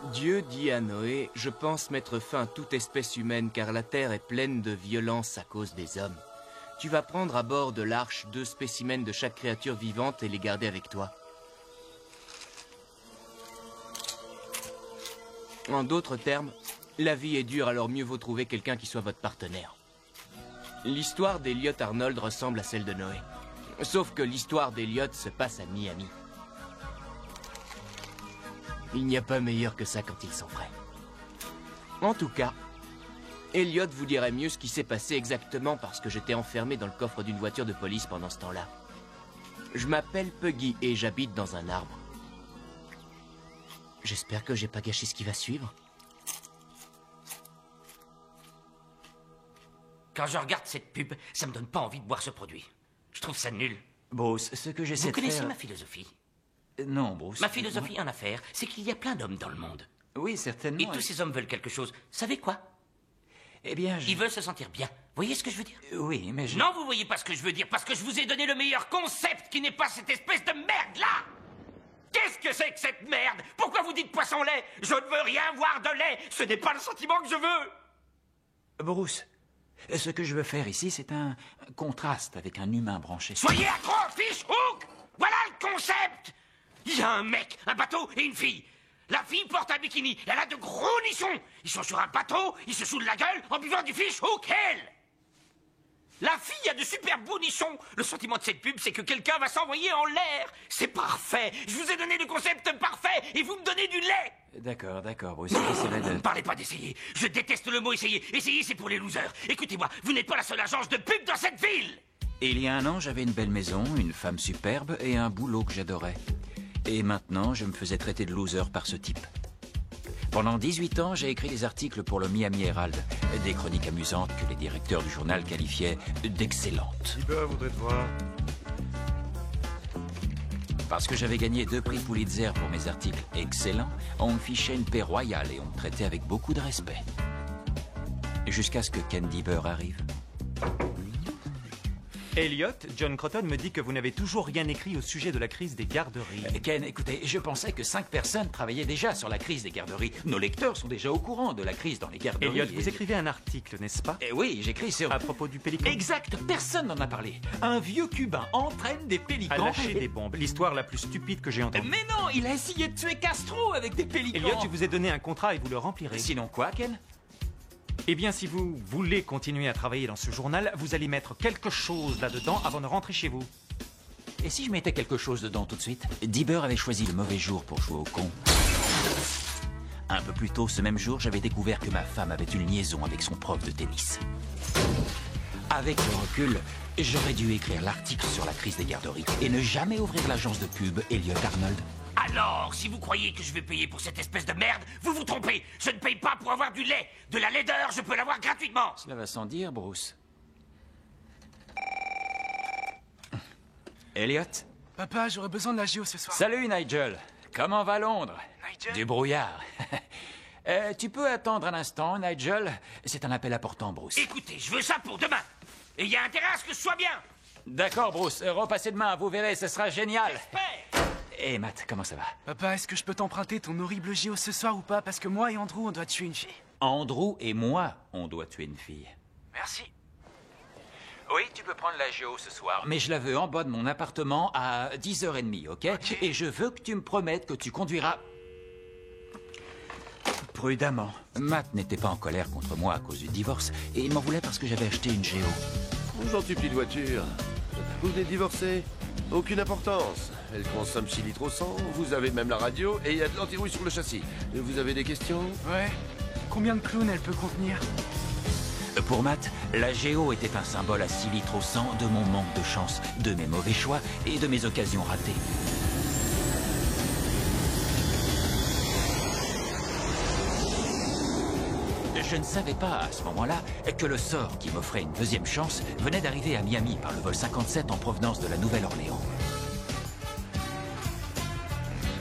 Dieu dit à Noé, « Je pense mettre fin à toute espèce humaine car la terre est pleine de violence à cause des hommes. Tu vas prendre à bord de l'arche 2 spécimens de chaque créature vivante et les garder avec toi. » En d'autres termes, la vie est dure, alors mieux vaut trouver quelqu'un qui soit votre partenaire. L'histoire d'Elliot Arnold ressemble à celle de Noé. Sauf que l'histoire d'Elliot se passe à Miami. Il n'y a pas meilleur que ça quand ils sont frais. En tout cas, Elliot vous dirait mieux ce qui s'est passé exactement parce que j'étais enfermé dans le coffre d'une voiture de police pendant ce temps-là. Je m'appelle Puggy et j'habite dans un arbre. J'espère que j'ai pas gâché ce qui va suivre. Quand je regarde cette pub, ça me donne pas envie de boire ce produit. Je trouve ça nul. Bruce, ce que j'essaie de faire... Vous connaissez ma philosophie? Non, Bruce. Ma philosophie en affaires, c'est qu'il y a plein d'hommes dans le monde. Oui, certainement. Et tous ces hommes veulent quelque chose. Savez quoi? Eh bien, Ils veulent se sentir bien. Voyez ce que je veux dire? Oui, mais je... Non, vous voyez pas ce que je veux dire, parce que je vous ai donné le meilleur concept qui n'est pas cette espèce de merde-là! Qu'est-ce que c'est que cette merde? Pourquoi vous dites poisson-lait? Je ne veux rien voir de lait! Ce n'est pas le sentiment que je veux! Bruce, ce que je veux faire ici, c'est un contraste avec un humain branché. Soyez accro, fish hook! Voilà le concept! Il y a un mec, un bateau et une fille. La fille porte un bikini, elle a de gros nichons. Ils sont sur un bateau, ils se saoulent la gueule en buvant du fish hook, elle! La fille a de super beaux nichons. Le sentiment de cette pub, c'est que quelqu'un va s'envoyer en l'air. C'est parfait. Je vous ai donné le concept parfait et vous me donnez du lait. D'accord, Bruce, j'essaierai de... Ne parlez pas d'essayer. Je déteste le mot essayer. Essayer, c'est pour les losers. Écoutez-moi, vous n'êtes pas la seule agence de pub dans cette ville. Il y a un an, j'avais une belle maison, une femme superbe et un boulot que j'adorais. Et maintenant, je me faisais traiter de loser par ce type. Pendant 18 ans, j'ai écrit des articles pour le Miami Herald. Des chroniques amusantes que les directeurs du journal qualifiaient d'excellentes. Tiber voudrait te voir. Parce que j'avais gagné 2 prix Pulitzer pour mes articles excellents, on me fichait une paix royale et on me traitait avec beaucoup de respect. Jusqu'à ce que Ken Diber arrive. Elliot, John Croton me dit que vous n'avez toujours rien écrit au sujet de la crise des garderies. Ken, écoutez, je pensais que 5 personnes travaillaient déjà sur la crise des garderies. Nos lecteurs sont déjà au courant de la crise dans les garderies. Elliot, vous écrivez un article, n'est-ce pas? Oui, j'écris sur... À propos du pélican. Exact, personne n'en a parlé. Un vieux Cubain entraîne des À pélicans... lâcher des bombes, l'histoire la plus stupide que j'ai entendue. Mais non, il a essayé de tuer Castro avec des pélicans. Elliot, je vous ai donné un contrat et vous le remplirez. Sinon quoi, Ken? Eh bien, si vous voulez continuer à travailler dans ce journal, vous allez mettre quelque chose là-dedans avant de rentrer chez vous. Et si je mettais quelque chose dedans tout de suite? Diber avait choisi le mauvais jour pour jouer au con. Un peu plus tôt, ce même jour, j'avais découvert que ma femme avait une liaison avec son prof de tennis. Avec le recul, j'aurais dû écrire l'article sur la crise des garderies et ne jamais ouvrir l'agence de pub Elliot Arnold. Alors, si vous croyez que je vais payer pour cette espèce de merde, vous vous trompez. Je ne paye pas pour avoir du lait. De la laideur, je peux l'avoir gratuitement. Cela va sans dire, Bruce. Elliot? Papa, j'aurais besoin de la géo ce soir. Salut, Nigel. Comment va Londres? Nigel? Du brouillard. Tu peux attendre un instant, Nigel? C'est un appel important, Bruce. Écoutez, je veux ça pour demain. Et il y a intérêt à ce que ce soit bien. D'accord, Bruce. Repassez demain, vous verrez, ce sera génial. J'espère. Hé, Matt, comment ça va? Papa, est-ce que je peux t'emprunter ton horrible géo ce soir ou pas? Parce que moi et Andrew, on doit tuer une fille. Andrew et moi, on doit tuer une fille. Merci. Oui, tu peux prendre la géo ce soir. Mais je la veux en bas de mon appartement à 10h30, ok? Et je veux que tu me promettes que tu conduiras... prudemment. Matt n'était pas en colère contre moi à cause du divorce, et il m'en voulait parce que j'avais acheté une géo. Gentille petite voiture. Vous venez de divorcer? Aucune importance. Elle consomme 6 litres au 100, vous avez même la radio et il y a de l'antirouille sur le châssis. Vous avez des questions? Ouais. Combien de clowns elle peut contenir? Pour Matt, la géo était un symbole à 6 litres au 100 de mon manque de chance, de mes mauvais choix et de mes occasions ratées. Je ne savais pas à ce moment-là que le sort qui m'offrait une deuxième chance venait d'arriver à Miami par le vol 57 en provenance de la Nouvelle-Orléans.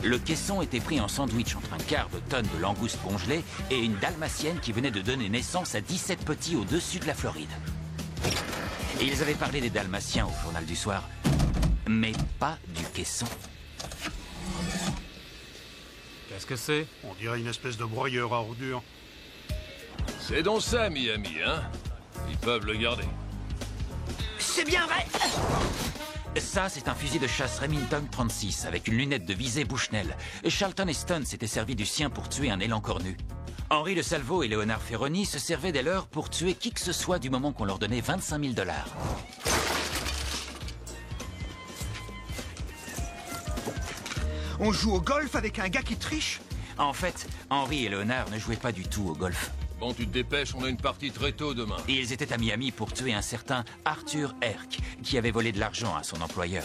Le caisson était pris en sandwich entre un quart de tonne de langoustes congelées et une dalmatienne qui venait de donner naissance à 17 petits au-dessus de la Floride. Et ils avaient parlé des dalmatiens au journal du soir, mais pas du caisson. Qu'est-ce que c'est? On dirait une espèce de broyeur à ordures. C'est donc ça, Miami, hein? Ils peuvent le garder. C'est bien vrai! Ça, c'est un fusil de chasse Remington 36 avec une lunette de visée Bushnell. Charlton Heston s'était servi du sien pour tuer un élan cornu. Henri de Salvo et Léonard Ferroni se servaient des leurs pour tuer qui que ce soit du moment qu'on leur donnait 25 000 $. On joue au golf avec un gars qui triche? En fait, Henri et Léonard ne jouaient pas du tout au golf. Bon, tu te dépêches, on a une partie très tôt demain. Et ils étaient à Miami pour tuer un certain Arthur Herc, qui avait volé de l'argent à son employeur.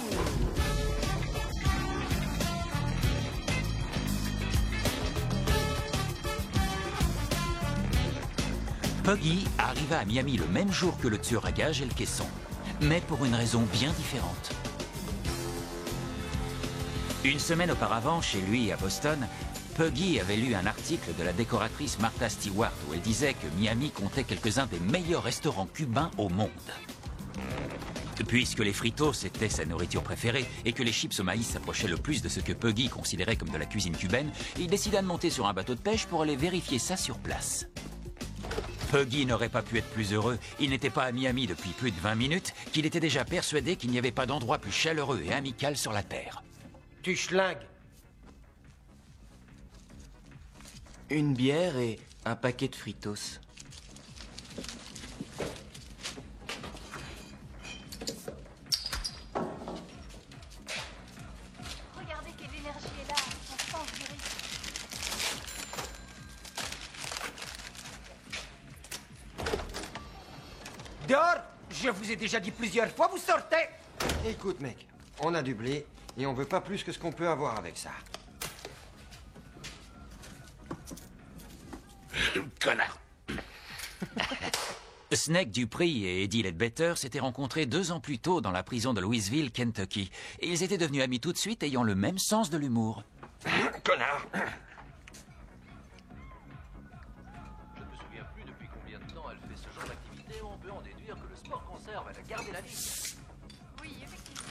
Puggy arriva à Miami le même jour que le tueur à gages et le caisson, mais pour une raison bien différente. Une semaine auparavant, chez lui à Boston, Puggy avait lu un article de la décoratrice Martha Stewart où elle disait que Miami comptait quelques-uns des meilleurs restaurants cubains au monde. Puisque les fritos étaient sa nourriture préférée et que les chips au maïs s'approchaient le plus de ce que Puggy considérait comme de la cuisine cubaine, il décida de monter sur un bateau de pêche pour aller vérifier ça sur place. Puggy n'aurait pas pu être plus heureux. Il n'était pas à Miami depuis plus de 20 minutes, qu'il était déjà persuadé qu'il n'y avait pas d'endroit plus chaleureux et amical sur la Terre. Tu schlingues. Une bière et un paquet de fritos. Regardez quelle énergie est là, son sens du risque. Dehors! Je vous ai déjà dit plusieurs fois, vous sortez! Écoute, mec, on a du blé et on veut pas plus que ce qu'on peut avoir avec ça. Connard. Snake Dupree et Eddie Ledbetter s'étaient rencontrés 2 ans plus tôt dans la prison de Louisville, Kentucky. Et ils étaient devenus amis tout de suite, ayant le même sens de l'humour. Connard. Je ne me souviens plus depuis combien de temps elle fait ce genre d'activité. On peut en déduire que le sport conserve, elle a gardé la vie. Oui, effectivement.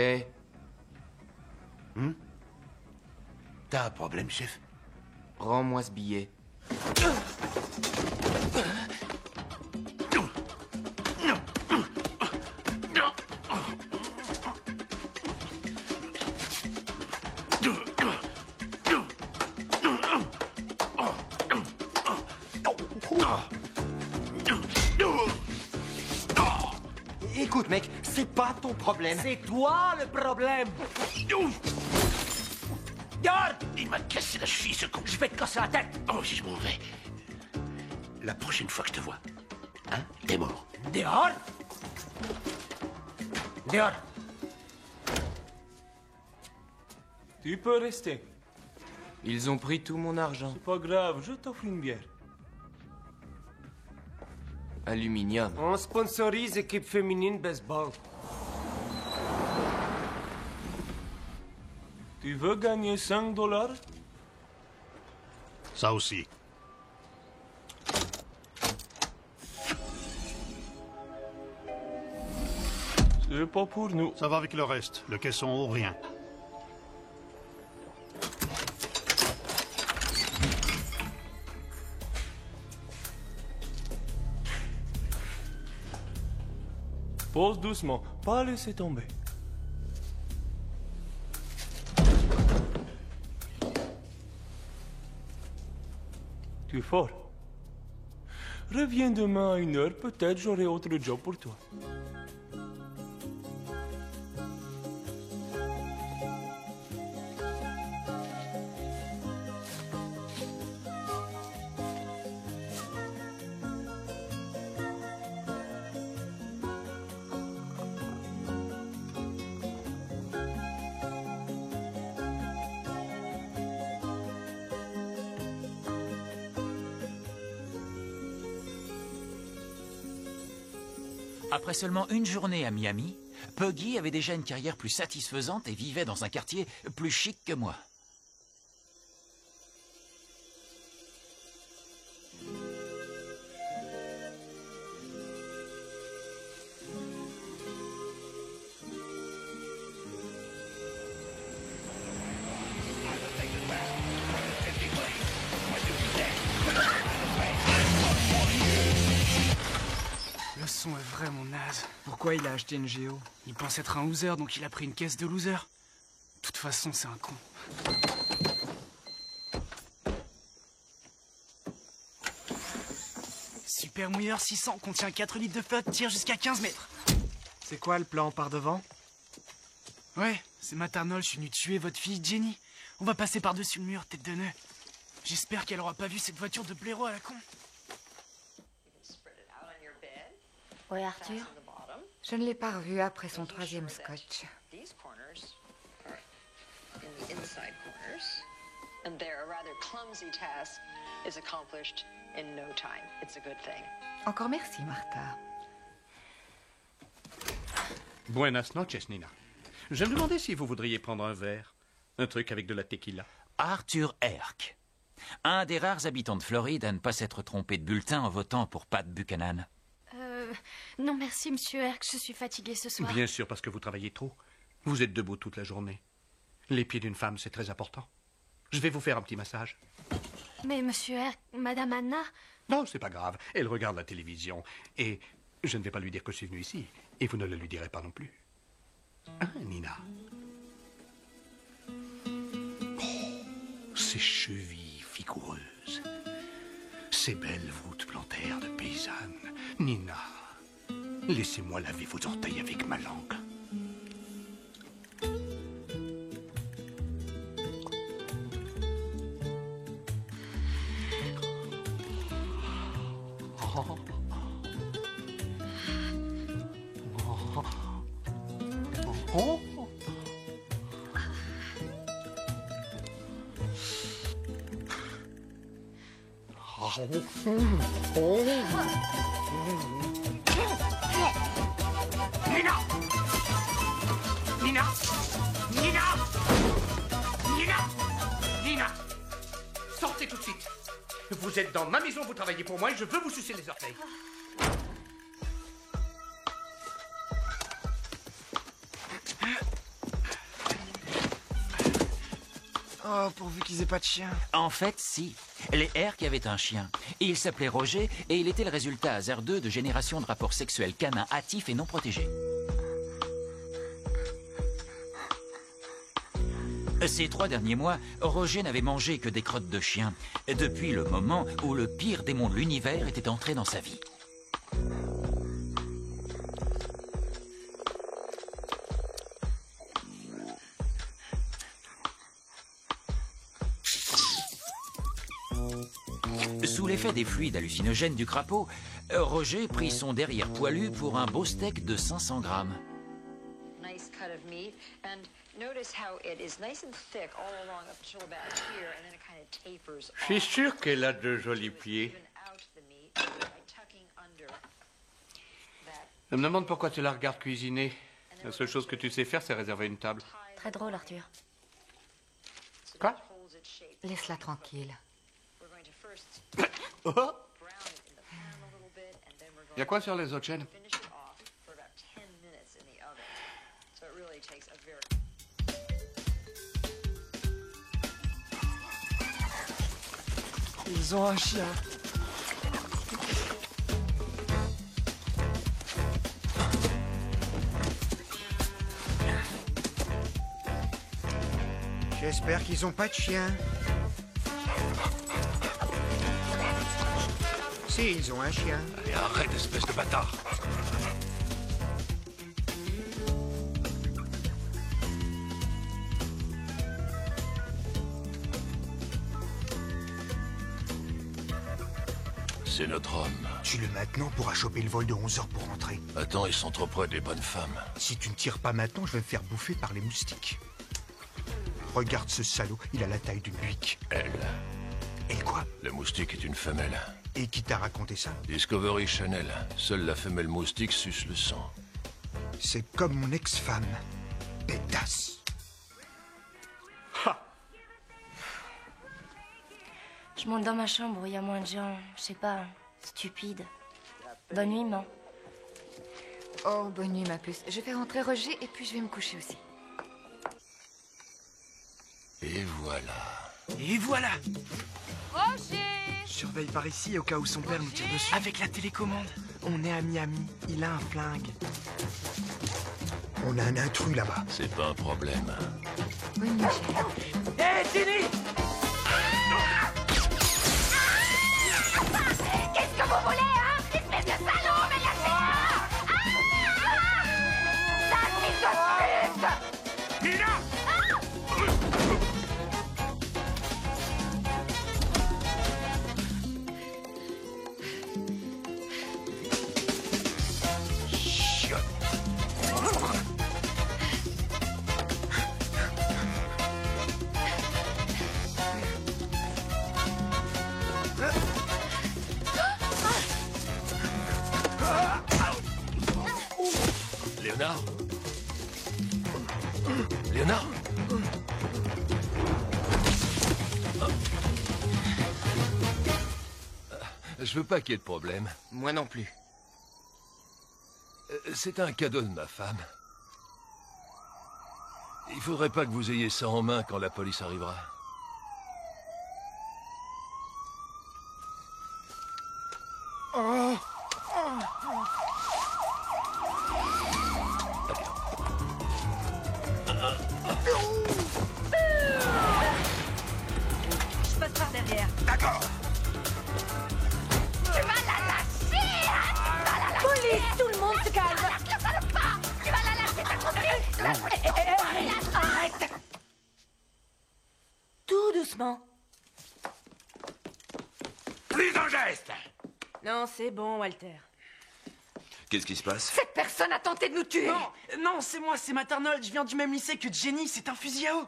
Eh. T'as un problème, chef? Rends-moi ce billet. Écoute, mec, c'est pas ton problème. C'est toi le problème! Dehors! Il m'a cassé la cheville, ce con. Je vais te casser la tête! Oh, si je m'en vais. La prochaine fois que je te vois, hein, t'es mort. Dehors! Dehors! Tu peux rester. Ils ont pris tout mon argent. C'est pas grave, je t'offre une bière. Aluminium. On sponsorise équipe féminine baseball. Tu veux gagner 5 $? Ça aussi. C'est pas pour nous. Ça va avec le reste, le caisson ou rien. Pose doucement, pas laisser tomber. Tu es fort. Reviens demain à 1h, peut-être j'aurai autre job pour toi. Après seulement une journée à Miami, Puggy avait déjà une carrière plus satisfaisante et vivait dans un quartier plus chic que moi. garçon est vraiment naze. Pourquoi il a acheté une Géo? Il pense être un loser, donc il a pris une caisse de loser. De toute façon, c'est un con. Super mouilleur 600 contient 4 litres de flotte, tire jusqu'à 15 mètres. C'est quoi le plan par devant? Ouais, c'est Maternol, je suis venu tuer votre fille Jenny. On va passer par-dessus le mur, tête de nœud. J'espère qu'elle aura pas vu cette voiture de blaireau à la con. Ouais, Arthur? Je ne l'ai pas revu après son 3e scotch. Encore merci, Martha. Buenas noches, Nina. Je me demandais si vous voudriez prendre un verre. Un truc avec de la tequila. Arthur Herc. Un des rares habitants de Floride à ne pas s'être trompé de bulletin en votant pour Pat Buchanan. Non merci, monsieur Herc, je suis fatiguée ce soir. Bien sûr, parce que vous travaillez trop. Vous êtes debout toute la journée. Les pieds d'une femme, c'est très important. Je vais vous faire un petit massage. Mais monsieur Herc, madame Anna... Non, c'est pas grave. Elle regarde la télévision. Et je ne vais pas lui dire que je suis venu ici. Et vous ne le lui direz pas non plus. Hein, Nina? Oh, ces chevilles vigoureuses. Ces belles voûtes plantaires de paysannes. Nina, laissez-moi laver vos orteils avec ma langue. Oh. Nina! Nina! Nina! Nina! Nina! Sortez tout de suite! Vous êtes dans ma maison, vous travaillez pour moi et je veux vous sucer les orteils. Oh, pourvu qu'ils aient pas de chien. En fait, si. Les Herc avaient un chien. Il s'appelait Roger et il était le résultat hasardeux de générations de rapports sexuels canins hâtifs et non protégés. Ces 3 derniers mois, Roger n'avait mangé que des crottes de chien, depuis le moment où le pire démon de l'univers était entré dans sa vie. Sous l'effet des fluides hallucinogènes du crapaud, Roger prit son derrière poilu pour un beau steak de 500 grammes. Je suis sûr qu'elle a de jolis pieds. Je me demande pourquoi tu la regardes cuisiner. La seule chose que tu sais faire, c'est réserver une table. Très drôle, Arthur. Quoi? Laisse-la tranquille. Oh! Y a quoi sur les autres chaînes? Ils ont un chien. J'espère qu'ils ont pas de chien. Si, ils ont un chien. Allez, arrête, espèce de bâtard. C'est notre homme. Tue-le maintenant pourra choper le vol de 11h pour rentrer. Attends, ils sont trop près des bonnes femmes. Si tu ne tires pas maintenant, je vais me faire bouffer par les moustiques. Regarde ce salaud, il a la taille d'une bique. Elle. Elle quoi? Le moustique est une femelle. Et qui t'a raconté ça? Discovery Channel. Seule la femelle moustique suce le sang. C'est comme mon ex-femme. Pétasse. Je monte dans ma chambre où il y a moins de gens. Je sais pas, stupide. Bonne nuit, maman. Oh, bonne nuit, ma puce. Je vais rentrer Roger et puis je vais me coucher aussi. Et voilà. Et voilà. Roger! Surveille par ici au cas où son père nous tire dessus. Avec la télécommande. On est à Miami. Il a un flingue. On a un intrus là-bas. C'est pas un problème. Oui, ma chère. Hé, Jenny! Qu'est-ce que vous voulez, hein? Espèce de salaud, mais lâchez-moi! Sale fils de pute! Nina! Léonard? Léonard? Je veux pas qu'il y ait de problème. Moi non plus. C'est un cadeau de ma femme. Il faudrait pas que vous ayez ça en main quand la police arrivera. Je passe par derrière. D'accord. Tu vas la lâcher, hein? Tu vas la lâcher. Police, tout le monde se calme. Lâche-le, salopard. Tu vas la lâcher, t'as compris? Arrête. Tout doucement. Plus un geste. Non, c'est bon, Walter. Qu'est-ce qui se passe? Cette personne a tenté de nous tuer. Non, c'est moi, c'est Matt Arnold. Je viens du même lycée que Jenny. C'est un fusil à eau.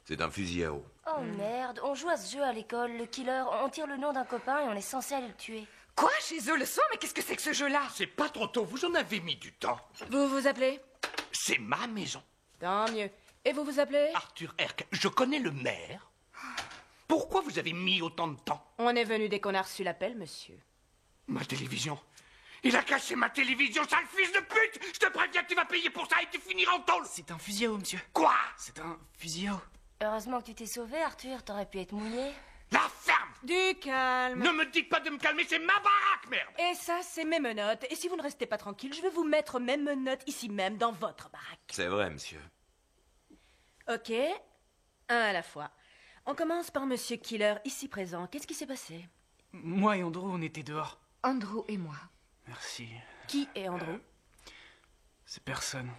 C'est un fusil à eau. Oh merde, on joue à ce jeu à l'école, le killer. On tire le nom d'un copain et on est censé aller le tuer. Quoi? Chez eux le soir? Mais qu'est-ce que c'est que ce jeu-là? C'est pas trop tôt, vous en avez mis du temps. Vous vous appelez? C'est ma maison. Tant mieux. Et vous vous appelez? Arthur Herc, je connais le maire. Pourquoi vous avez mis autant de temps? On est venu dès qu'on a reçu l'appel, monsieur. Ma télévision. Il a caché ma télévision, sale fils de pute! Je te préviens que tu vas payer pour ça et tu finiras en tôle! C'est un fusil à eau, monsieur. Quoi? C'est un fusil à eau. Heureusement que tu t'es sauvé, Arthur. T'aurais pu être mouillé. La ferme! Du calme. Ne me dites pas de me calmer, c'est ma baraque, merde! Et ça, c'est mes menottes. Et si vous ne restez pas tranquille, je vais vous mettre mes menottes ici même, dans votre baraque. C'est vrai, monsieur. Ok, un à la fois. On commence par Monsieur Killer, ici présent. Qu'est-ce qui s'est passé? Moi et Andrew, on était dehors. Andrew et moi. Merci. Qui est Andrew? C'est personne.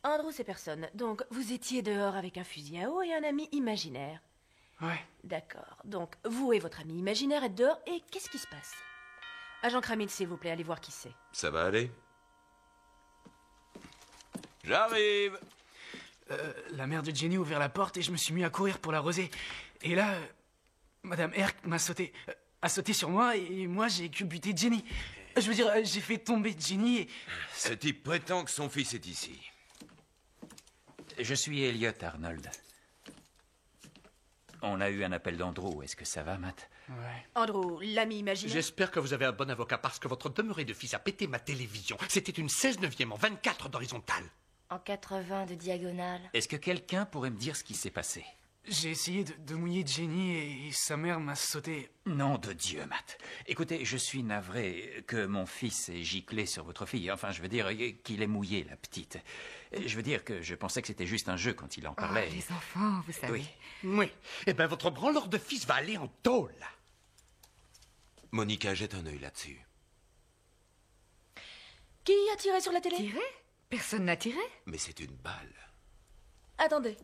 Andrew, c'est personne. Donc, vous étiez dehors avec un fusil à eau et un ami imaginaire. Ouais. D'accord. Donc, vous et votre ami imaginaire êtes dehors et qu'est-ce qui se passe? Agent Kramil, s'il vous plaît, allez voir qui c'est. Ça va aller? J'arrive! La mère de Jenny a ouvert la porte et je me suis mis à courir pour l'arroser. Et là, Madame Herc a sauté sur moi et moi j'ai culbuté Jenny. Je veux dire, j'ai fait tomber Jenny et... Ce type prétend que son fils est ici. Je suis Elliot Arnold. On a eu un appel d'Andrew. Est-ce que ça va, Matt? Ouais. Andrew, l'ami imaginaire. J'espère que vous avez un bon avocat parce que votre demeuré de fils a pété ma télévision. C'était une 16/9 en 24 d'horizontale. En 80 de diagonale. Est-ce que quelqu'un pourrait me dire ce qui s'est passé? J'ai essayé de mouiller Jenny et sa mère m'a sauté. Nom de Dieu, Matt. Écoutez, je suis navré que mon fils ait giclé sur votre fille. Enfin, je veux dire qu'il ait mouillé la petite. Je veux dire que je pensais que c'était juste un jeu quand il en parlait. Les enfants, vous savez. Oui. Oui. Eh bien, votre branleur de fils va aller en tôle. Monica, jette un œil là-dessus. Qui a tiré sur la télé? Tiré? Personne n'a tiré. Mais c'est une balle. Attendez.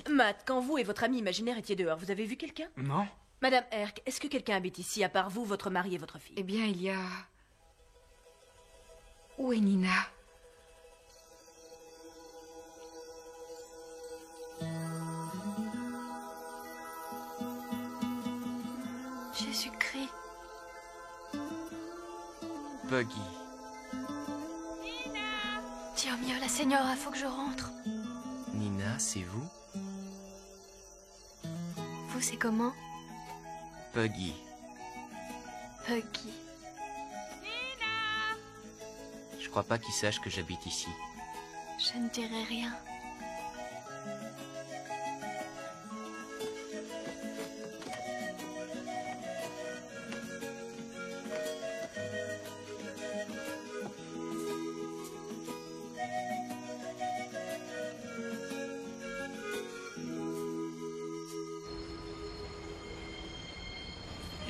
Matt, quand vous et votre ami imaginaire étiez dehors, vous avez vu quelqu'un? Non. Madame Herc, est-ce que quelqu'un habite ici à part vous, votre mari et votre fille? Eh bien, il y a... Où est Nina? Jésus-Christ. Buggy. Dieu mio, la Señora, faut que je rentre. Nina, c'est vous? Vous, c'est comment? Buggy. Buggy. Je crois pas qu'il sache que j'habite ici. Je ne dirai rien.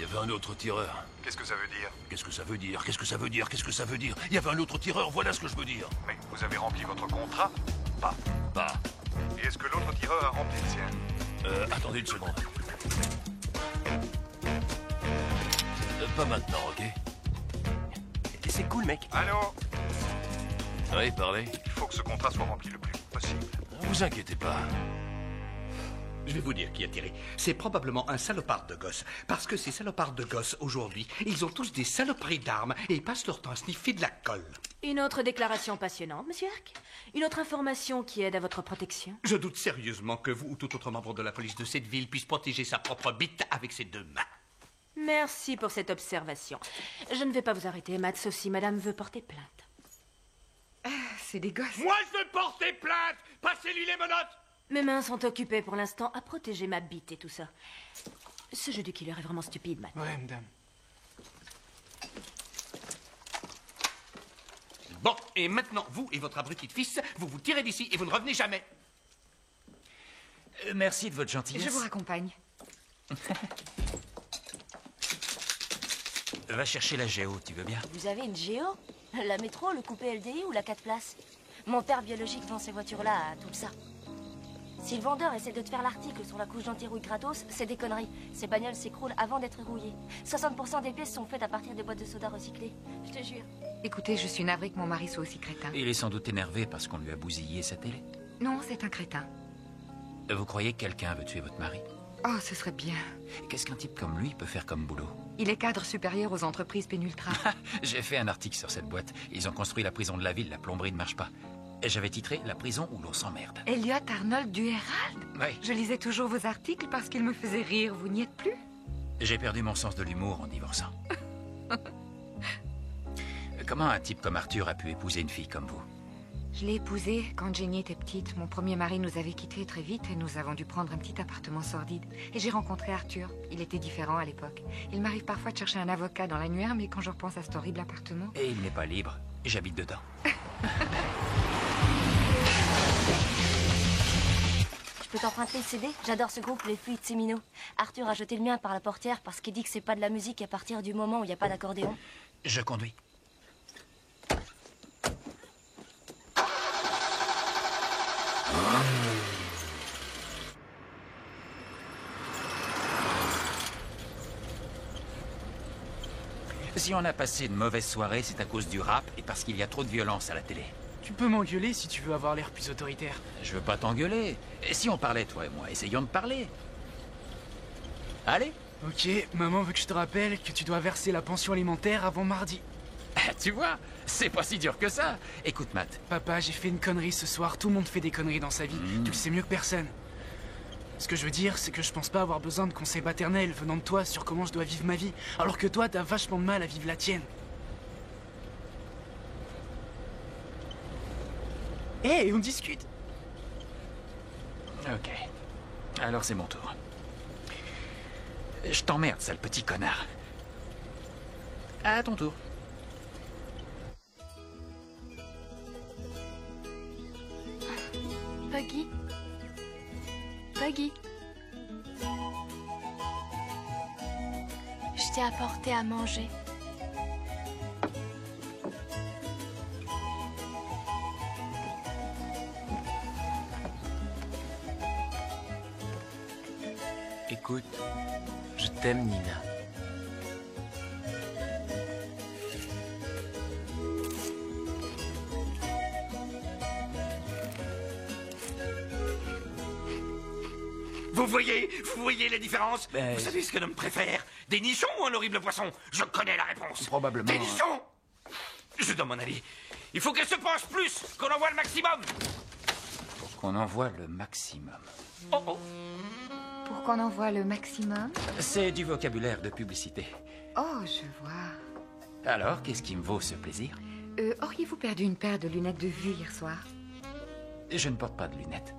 Il y avait un autre tireur. Qu'est-ce que ça veut dire? Qu'est-ce que ça veut dire? Qu'est-ce que ça veut dire? Qu'est-ce que ça veut dire? Il y avait un autre tireur, voilà ce que je veux dire. Mais vous avez rempli votre contrat? Pas. Pas. Et est-ce que l'autre tireur a rempli le sien? Attendez une seconde. Pas maintenant, ok? C'est cool, mec. Allô? Oui, parlez. Il faut que ce contrat soit rempli le plus vite possible. Vous inquiétez pas. Je vais vous dire qui a tiré. C'est probablement un salopard de gosse. Parce que ces salopards de gosse, aujourd'hui, ils ont tous des saloperies d'armes et ils passent leur temps à sniffer de la colle. Une autre déclaration passionnante, monsieur Ark? Une autre information qui aide à votre protection? Je doute sérieusement que vous ou tout autre membre de la police de cette ville puisse protéger sa propre bite avec ses deux mains. Merci pour cette observation. Je ne vais pas vous arrêter, Matt, sauf si madame veut porter plainte. Ah, c'est des gosses. Moi, je veux porter plainte! Passez-lui les menottes! Mes mains sont occupées pour l'instant à protéger ma bite et tout ça. Ce jeu du killer est vraiment stupide, Matt. Ouais, madame. Bon, et maintenant, vous et votre abruti de fils, vous vous tirez d'ici et vous ne revenez jamais. Merci de votre gentillesse. Je vous raccompagne. Va chercher la Géo, tu veux bien? Vous avez une Géo? La métro, le coupé LDI ou la 4 places? Mon père biologique vend ces voitures-là à tout ça. Si le vendeur essaie de te faire l'article sur la couche d'anti-rouille gratos, c'est des conneries. Ces bagnoles s'écroulent avant d'être rouillées. 60% des pièces sont faites à partir de boîtes de soda recyclées. Je te jure. Écoutez, je suis navrée que mon mari soit aussi crétin. Il est sans doute énervé parce qu'on lui a bousillé sa télé. Non, c'est un crétin. Vous croyez que quelqu'un veut tuer votre mari? Oh, ce serait bien. Qu'est-ce qu'un type comme lui peut faire comme boulot? Il est cadre supérieur aux entreprises Pénultra. J'ai fait un article sur cette boîte. Ils ont construit la prison de la ville, la plomberie ne marche pas. Et j'avais titré « La prison où l'on s'emmerde ». Elliot Arnold du Herald? Oui. Je lisais toujours vos articles parce qu'ils me faisaient rire. Vous n'y êtes plus? J'ai perdu mon sens de l'humour en divorçant. Comment un type comme Arthur a pu épouser une fille comme vous? Je l'ai épousée quand Jenny était petite. Mon premier mari nous avait quittés très vite et nous avons dû prendre un petit appartement sordide. Et j'ai rencontré Arthur. Il était différent à l'époque. Il m'arrive parfois de chercher un avocat dans l'annuaire, mais quand je repense à cet horrible appartement... Et il n'est pas libre. J'habite dedans. Je peux t'emprunter le CD? J'adore ce groupe, les Fluides Semino. Arthur a jeté le mien par la portière parce qu'il dit que c'est pas de la musique à partir du moment où il n'y a pas d'accordéon. Je conduis. Si on a passé une mauvaise soirée, c'est à cause du rap et parce qu'il y a trop de violence à la télé. Tu peux m'engueuler si tu veux avoir l'air plus autoritaire. Je veux pas t'engueuler. Et si on parlait, toi et moi? Essayons de parler. Allez. Ok, maman veut que je te rappelle que tu dois verser la pension alimentaire avant mardi. Tu vois, c'est pas si dur que ça. Écoute, Matt. Papa, j'ai fait une connerie ce soir. Tout le monde fait des conneries dans sa vie. Tu le sais mieux que personne. Ce que je veux dire, c'est que je pense pas avoir besoin de conseils paternels venant de toi sur comment je dois vivre ma vie, alors que toi, t'as vachement de mal à vivre la tienne. Hé, on discute. Ok. Alors c'est mon tour. Je t'emmerde, sale petit connard. À ton tour. Puggy? Puggy? Je t'ai apporté à manger. Écoute, je t'aime, Nina. Vous voyez la différence? Vous savez ce qu'un homme préfère? Des nichons ou un horrible poisson? Je connais la réponse. Probablement. Des nichons! Je donne mon avis. Il faut qu'elle se penche plus, qu'on en voit le maximum. Pour qu'on en voit le maximum. Oh oh. Pour qu'on en voit le maximum? C'est du vocabulaire de publicité. Oh, je vois. Alors, qu'est-ce qui me vaut ce plaisir? Auriez-vous perdu une paire de lunettes de vue hier soir? Je ne porte pas de lunettes.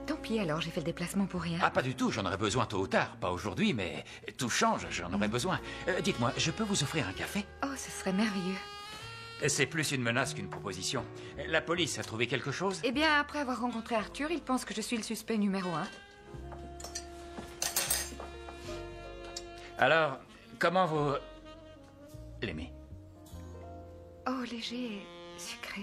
Tant pis alors, j'ai fait le déplacement pour rien. Ah, pas du tout, j'en aurais besoin tôt ou tard. Pas aujourd'hui, mais tout change, j'en aurais besoin. Dites-moi, je peux vous offrir un café? Oh, ce serait merveilleux. C'est plus une menace qu'une proposition. La police a trouvé quelque chose? Eh bien, après avoir rencontré Arthur, il pense que je suis le suspect numéro 1. Alors, comment vous... l'aimez? Oh, léger et sucré.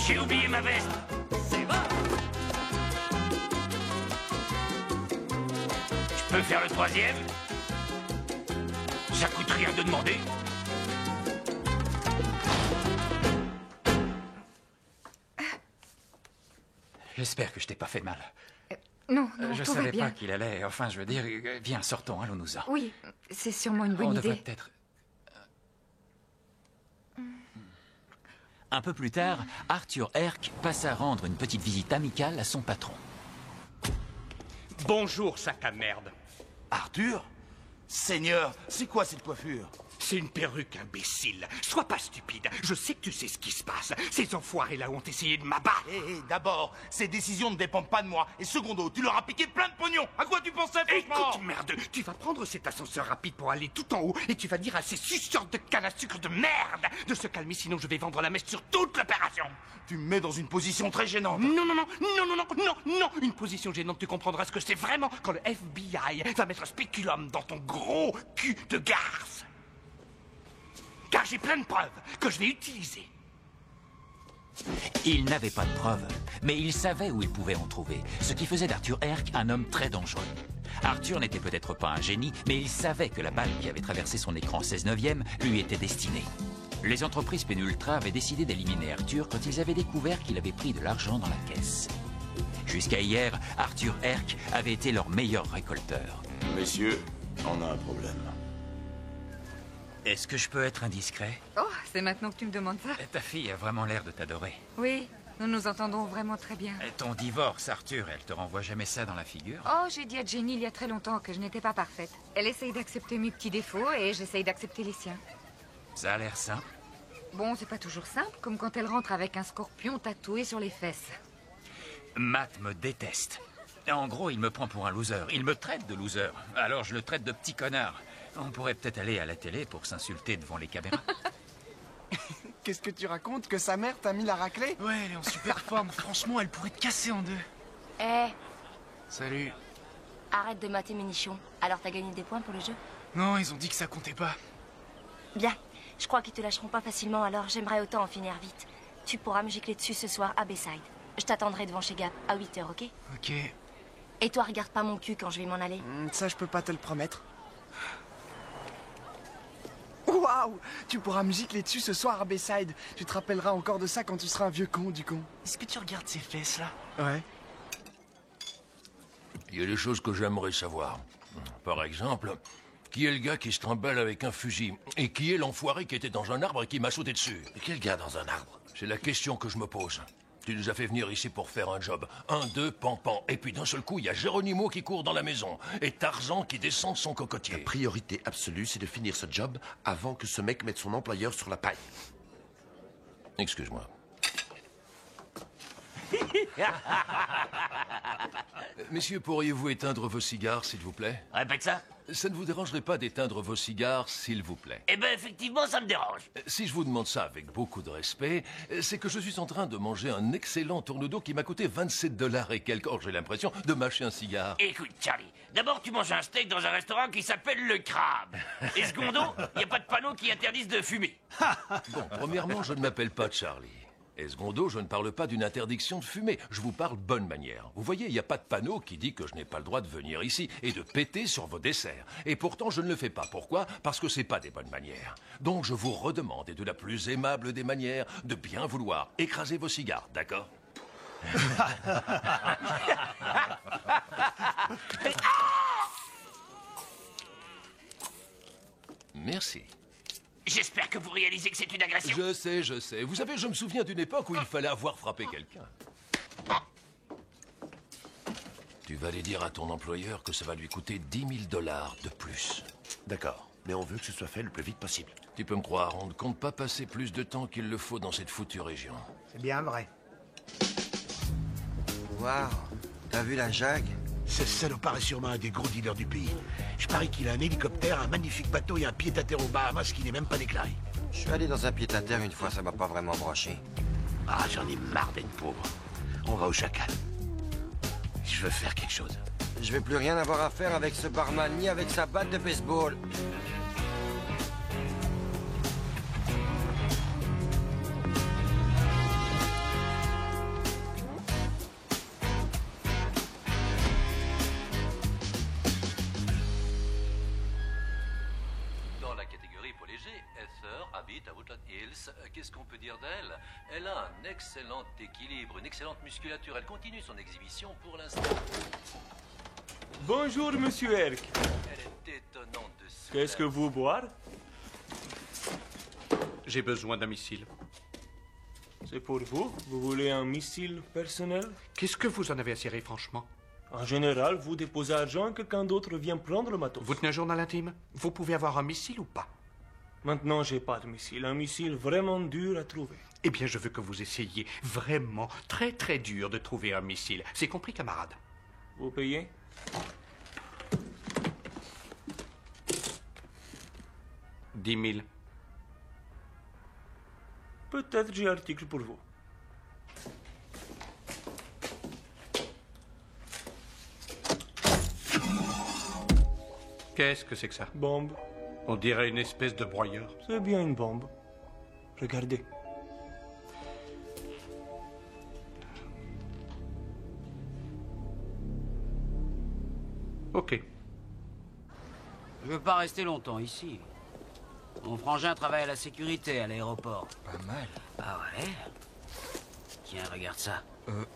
J'ai oublié ma veste. Je peux faire le troisième? Ça coûte rien de demander. J'espère que je t'ai pas fait de mal. Non, non, Je tout va savais bien. pas qu'il allait... Enfin, je veux dire... Viens, sortons, allons-nous-en. Oui, c'est sûrement une bonne On idée. devrait peut-être... Un peu plus tard, Arthur Herc passa rendre une petite visite amicale à son patron. Bonjour, sac à merde. Arthur? Seigneur, c'est quoi cette coiffure? C'est une perruque, imbécile. Sois pas stupide. Je sais que tu sais ce qui se passe. Ces enfoirés-là ont essayé de m'abattre. Hé, d'abord, ces décisions ne dépendent pas de moi. Et secondo, tu leur as piqué plein de pognon. À quoi tu pensais, franchement? Écoute, merde, tu vas prendre cet ascenseur rapide pour aller tout en haut et tu vas dire à ces suceurs de canne à sucre de merde de se calmer, sinon je vais vendre la messe sur toute l'opération. Tu me mets dans une position très gênante. Non, non, non, non, non, non, non, non. Une position gênante, tu comprendras ce que c'est vraiment quand le FBI va mettre un spéculum dans ton gros cul de garce. Car j'ai plein de preuves que je vais utiliser. Il n'avait pas de preuves, mais il savait où il pouvait en trouver, ce qui faisait d'Arthur Herc un homme très dangereux. Arthur n'était peut-être pas un génie, mais il savait que la balle qui avait traversé son écran 16/9 lui était destinée. Les entreprises Penultra avaient décidé d'éliminer Arthur quand ils avaient découvert qu'il avait pris de l'argent dans la caisse. Jusqu'à hier, Arthur Herc avait été leur meilleur récolteur. Messieurs, on a un problème. Est-ce que je peux être indiscret? Oh, c'est maintenant que tu me demandes ça. Ta fille a vraiment l'air de t'adorer. Oui, nous nous entendons vraiment très bien. Ton divorce, Arthur, elle te renvoie jamais ça dans la figure? Oh, j'ai dit à Jenny il y a très longtemps que je n'étais pas parfaite. Elle essaye d'accepter mes petits défauts et j'essaye d'accepter les siens. Ça a l'air simple. Bon, c'est pas toujours simple, comme quand elle rentre avec un scorpion tatoué sur les fesses. Matt me déteste. En gros, il me prend pour un loser. Il me traite de loser. Alors je le traite de petit connard. On pourrait peut-être aller à la télé pour s'insulter devant les caméras. Qu'est-ce que tu racontes? Que sa mère t'a mis la raclée? Ouais, elle est en super forme. Franchement, elle pourrait te casser en deux. Eh, Salut. arrête de mater mes nichons. Alors t'as gagné des points pour le jeu? Non, ils ont dit que ça comptait pas. Bien. Je crois qu'ils te lâcheront pas facilement, alors j'aimerais autant en finir vite. Tu pourras me gicler dessus ce soir à Bayside. Je t'attendrai devant chez Gap à 8h, ok? Ok. Et toi, regarde pas mon cul quand je vais m'en aller. Ça, je peux pas te le promettre. Waouh! Tu pourras me gicler dessus ce soir à Bayside. Tu te rappelleras encore de ça quand tu seras un vieux con, du con. Est-ce que tu regardes ces fesses, là? Ouais. Il y a des choses que j'aimerais savoir. Par exemple, qui est le gars qui se trimballe avec un fusil? Et qui est l'enfoiré qui était dans un arbre et qui m'a sauté dessus? Quel gars dans un arbre? C'est la question que je me pose. Tu nous as fait venir ici pour faire un job. 1, 2, pan. Et puis d'un seul coup, il y a Geronimo qui court dans la maison. Et Tarzan qui descend de son cocotier. La priorité absolue, c'est de finir ce job avant que ce mec mette son employeur sur la paille. Excuse-moi. Messieurs, pourriez-vous éteindre vos cigares, s'il vous plaît? Répète ça. Ça ne vous dérangerait pas d'éteindre vos cigares, s'il vous plaît? Eh ben, effectivement, ça me dérange. Si je vous demande ça avec beaucoup de respect, c'est que je suis en train de manger un excellent tourne-dos qui m'a coûté 27 $ et quelques. Or, j'ai l'impression de mâcher un cigare. Écoute, Charlie, d'abord, tu manges un steak dans un restaurant qui s'appelle Le Crabe. Et secondo, il n'y a pas de panneau qui interdise de fumer. Bon, premièrement, je ne m'appelle pas Charlie. Et secondo, je ne parle pas d'une interdiction de fumer. Je vous parle bonne manière. Vous voyez, il n'y a pas de panneau qui dit que je n'ai pas le droit de venir ici et de péter sur vos desserts. Et pourtant, je ne le fais pas. Pourquoi? Parce que c'est pas des bonnes manières. Donc, je vous redemande, et de la plus aimable des manières, de bien vouloir écraser vos cigares, d'accord? Merci. J'espère que vous réalisez que c'est une agression. Je sais. Vous savez, je me souviens d'une époque où il fallait avoir frappé quelqu'un. Tu vas aller dire à ton employeur que ça va lui coûter 10 000 $ de plus. D'accord. Mais on veut que ce soit fait le plus vite possible. Tu peux me croire, on ne compte pas passer plus de temps qu'il le faut dans cette foutue région. C'est bien vrai. Waouh, t'as vu la Jag? Ce salopard est sûrement un des gros dealers du pays. Je parie qu'il a un hélicoptère, un magnifique bateau et un pied-à-terre aux Bahamas qui n'est même pas déclaré. Je suis allé dans un pied-à-terre une fois, ça m'a pas vraiment branché. Ah, j'en ai marre d'être pauvre. On va au Chacal. Je veux faire quelque chose. Je vais plus rien avoir à faire avec ce barman, ni avec sa batte de baseball. Dans la catégorie poids léger, Heather habite à Woodland Hills. Qu'est-ce qu'on peut dire d'elle? Elle a un excellent équilibre, une excellente musculature. Elle continue son exhibition pour l'instant. Bonjour, monsieur Herc. Elle est étonnante de ce... Qu'est-ce que vous boire? J'ai besoin d'un missile. C'est pour vous? Vous voulez un missile personnel? Qu'est-ce que vous en avez à cirer, franchement? En général, vous déposez argent, quelqu'un d'autre vient prendre le matos. Vous tenez un journal intime? Vous pouvez avoir un missile ou pas? Maintenant, j'ai pas de missile. Un missile vraiment dur à trouver. Eh bien, je veux que vous essayiez vraiment très très dur de trouver un missile. C'est compris, camarade? Vous payez? $10 000. Peut-être j'ai article pour vous. Qu'est-ce que c'est que ça? Bombe. On dirait une espèce de broyeur. C'est bien une bombe. Regardez. Ok. Je veux pas rester longtemps ici. Mon frangin travaille à la sécurité à l'aéroport. Pas mal. Ah ouais? Tiens, regarde ça.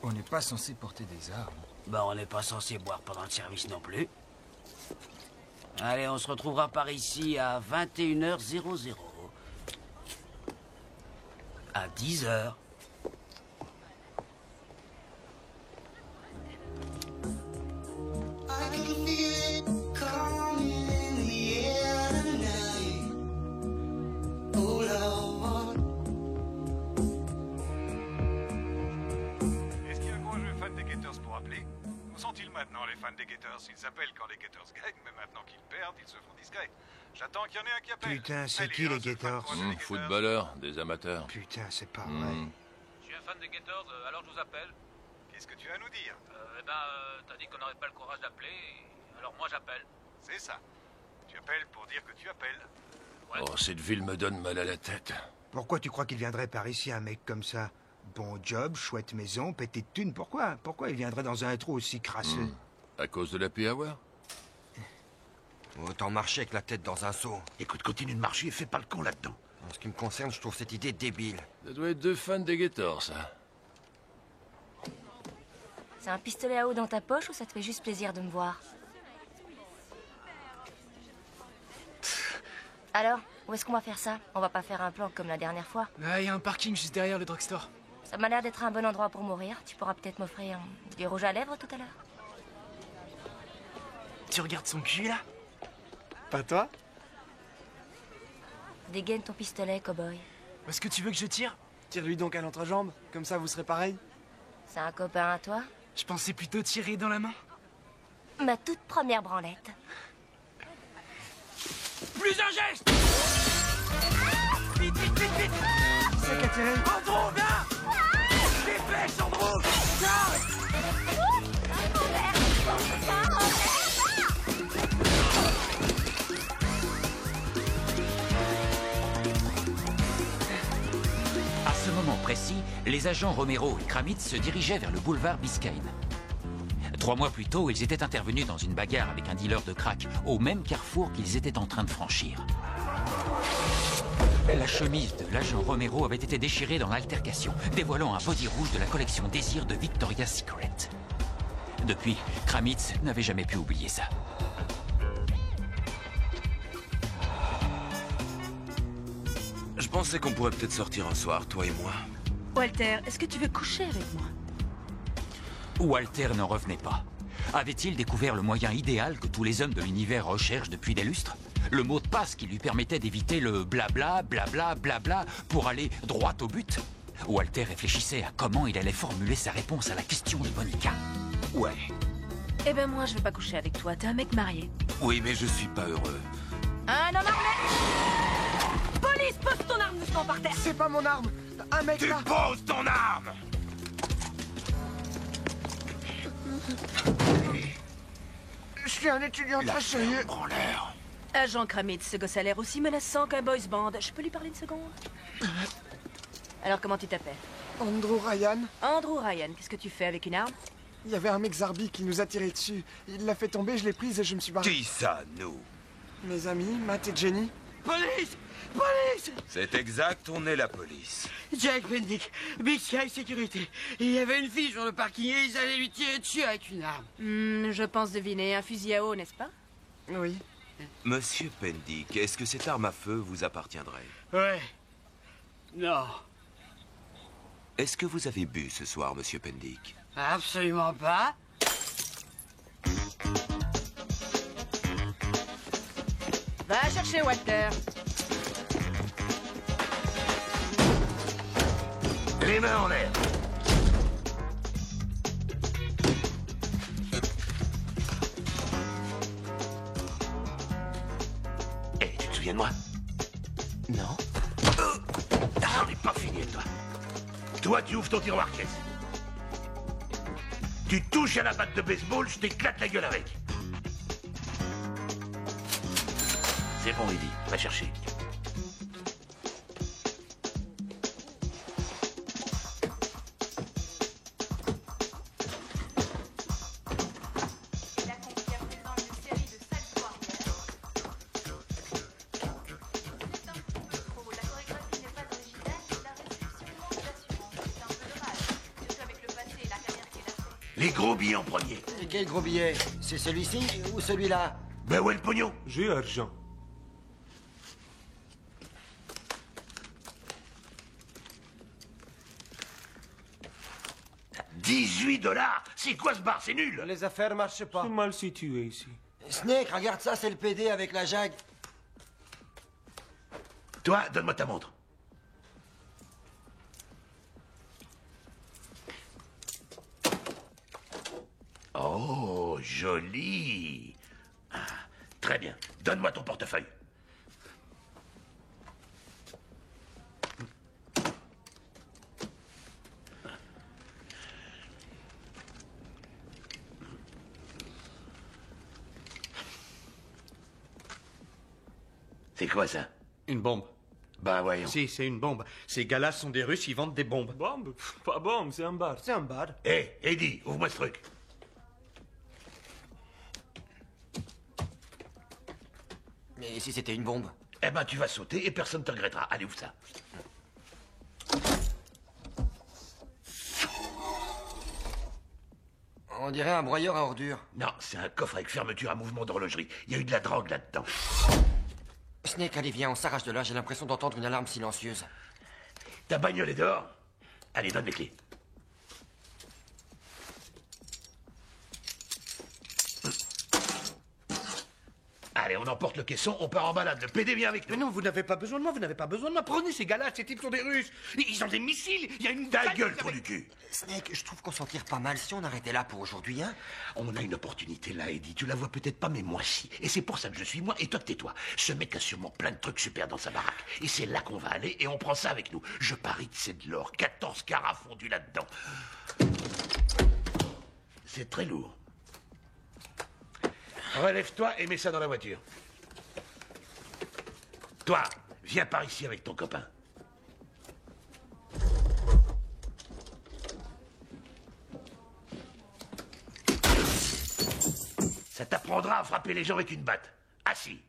On n'est pas censé porter des armes. Bah, on n'est pas censé boire pendant le service non plus. Allez, on se retrouvera par ici à 21h00. À 10h. Est-ce qu'il y a un gros jeu fan des Gators pour appeler? Où sont-ils maintenant, les fans des Gators? Ils s'appellent quand les Gators gagnent, mais maintenant qu'ils perdent, ils se font discrets. J'attends qu'il y en ait un qui appelle. Putain, c'est qui les Gators? Footballeurs, des amateurs. Putain, c'est pas vrai. Je suis un fan des Gators, alors je vous appelle. Qu'est-ce que tu as à nous dire? T'as dit qu'on n'aurait pas le courage d'appeler, alors moi j'appelle. C'est ça. Tu appelles pour dire que tu appelles. Oh, cette ville me donne mal à la tête. Pourquoi tu crois qu'il viendrait par ici, un mec comme ça? Bon job, chouette maison, pété de thunes, pourquoi? Pourquoi il viendrait dans un trou aussi crasseux? À cause de la Piaware? Autant marcher avec la tête dans un seau. Écoute, continue de marcher et fais pas le con là-dedans. En ce qui me concerne, je trouve cette idée débile. Ça doit être deux fans des Gators, ça. C'est un pistolet à eau dans ta poche ou ça te fait juste plaisir de me voir? Alors, où est-ce qu'on va faire ça? On va pas faire un plan comme la dernière fois? Là, il y a un parking juste derrière le drugstore. Ça m'a l'air d'être un bon endroit pour mourir. Tu pourras peut-être m'offrir du rouge à lèvres tout à l'heure. Tu regardes son cul, là? Pas toi? Dégaine ton pistolet, cow-boy. Est-ce que tu veux que je tire? Tire-lui donc à l'entrejambe, comme ça vous serez pareil. C'est un copain à toi? Je pensais plutôt tirer dans la main. Ma toute première branlette. Plus un geste! Vite, vite, vite, vite! C'est qu'à tirer. Andrew, viens! Dépêche, Andrew! À ce moment précis, les agents Romero et Kramitz se dirigeaient vers le boulevard Biscayne. 3 mois plus tôt, ils étaient intervenus dans une bagarre avec un dealer de crack, au même carrefour qu'ils étaient en train de franchir. La chemise de l'agent Romero avait été déchirée dans l'altercation, dévoilant un body rouge de la collection Désir de Victoria's Secret. Depuis, Kramitz n'avait jamais pu oublier ça. Je pensais qu'on pourrait peut-être sortir un soir, toi et moi. Walter, est-ce que tu veux coucher avec moi? Walter n'en revenait pas. Avait-il découvert le moyen idéal que tous les hommes de l'univers recherchent depuis des lustres? Le mot de passe qui lui permettait d'éviter le blabla, blabla, blabla pour aller droit au but. Walter réfléchissait à comment il allait formuler sa réponse à la question de Monica. Ouais. Eh ben moi, je veux pas coucher avec toi. T'es un mec marié. Oui, mais je suis pas heureux. Un homme anglais. Police, pose ton arme doucement par terre. C'est pas mon arme. Un mec Tu là. poses ton arme! Je suis un étudiant très sérieux. Agent Kramitz, ce gosse a l'air aussi menaçant qu'un boys band. Je peux lui parler une seconde? Alors, comment tu t'appelles? Andrew Ryan. Andrew Ryan, qu'est-ce que tu fais avec une arme? Il y avait un mec Zarbi qui nous a tiré dessus. Il l'a fait tomber, je l'ai prise et je me suis barré. Qui ça, nous? Mes amis, Matt et Jenny. Police! Police! C'est exact, on est la police. Jack Bendick, Big Sky Sécurité. Il y avait une fille sur le parking et ils allaient lui tirer dessus avec une arme. Je pense deviner. Un fusil à eau, n'est-ce pas? Oui. Monsieur Pendick, est-ce que cette arme à feu vous appartiendrait? Ouais. Non. Est-ce que vous avez bu ce soir, monsieur Pendick? Absolument pas. Va chercher Walter. Les mains en l'air. Eh, tu te souviens de moi? Non. J'en ai pas fini avec toi. Toi, tu ouvres ton tiroir caisse. Tu touches à la batte de baseball, je t'éclate la gueule avec. C'est bon, Eddie, va chercher. Les gros billets en premier. Et quel gros billet? C'est celui-ci ou celui-là? Ben où est le pognon? J'ai argent. $18? C'est quoi ce bar? C'est nul. Les affaires marchent pas. C'est mal situé ici. Snake, regarde ça, c'est le PD avec la Jag. Toi, donne-moi ta montre. Oh, joli. Ah, très bien. Donne-moi ton portefeuille. C'est quoi ça? Une bombe. Ben voyons. Si, c'est une bombe. Ces gars-là sont des Russes, ils vendent des bombes. Bombe? Pas bombe, c'est un bar. C'est un bar. Hé, Eddie, ouvre-moi ce truc. Mais si c'était une bombe? Eh ben, tu vas sauter et personne ne te regrettera. Allez, ouvre ça. On dirait un broyeur à ordures. Non, c'est un coffre avec fermeture à mouvement d'horlogerie. Il y a eu de la drogue là-dedans. Snake, allez, viens, on s'arrache de là. J'ai l'impression d'entendre une alarme silencieuse. Ta bagnole est dehors? Allez, donne les clés. Allez, on emporte le caisson, on part en balade. Le PD vient avec nous. Mais non, vous n'avez pas besoin de moi, vous n'avez pas besoin de moi. Prenez ces gars-là, ces types sont des Russes. Ils ont des missiles, il y a une... Ta gueule, trou du cul. Snake, je trouve qu'on s'en tire pas mal si on arrêtait là pour aujourd'hui, hein? On a une opportunité là, Eddie. Tu la vois peut-être pas, mais moi si. Et c'est pour ça que je suis moi et toi tais-toi. Ce mec a sûrement plein de trucs super dans sa baraque. Et c'est là qu'on va aller et on prend ça avec nous. Je parie que c'est de l'or. 14 carats fondus là-dedans. C'est très lourd. Relève-toi et mets ça dans la voiture. Toi, viens par ici avec ton copain. Ça t'apprendra à frapper les gens avec une batte. Assis.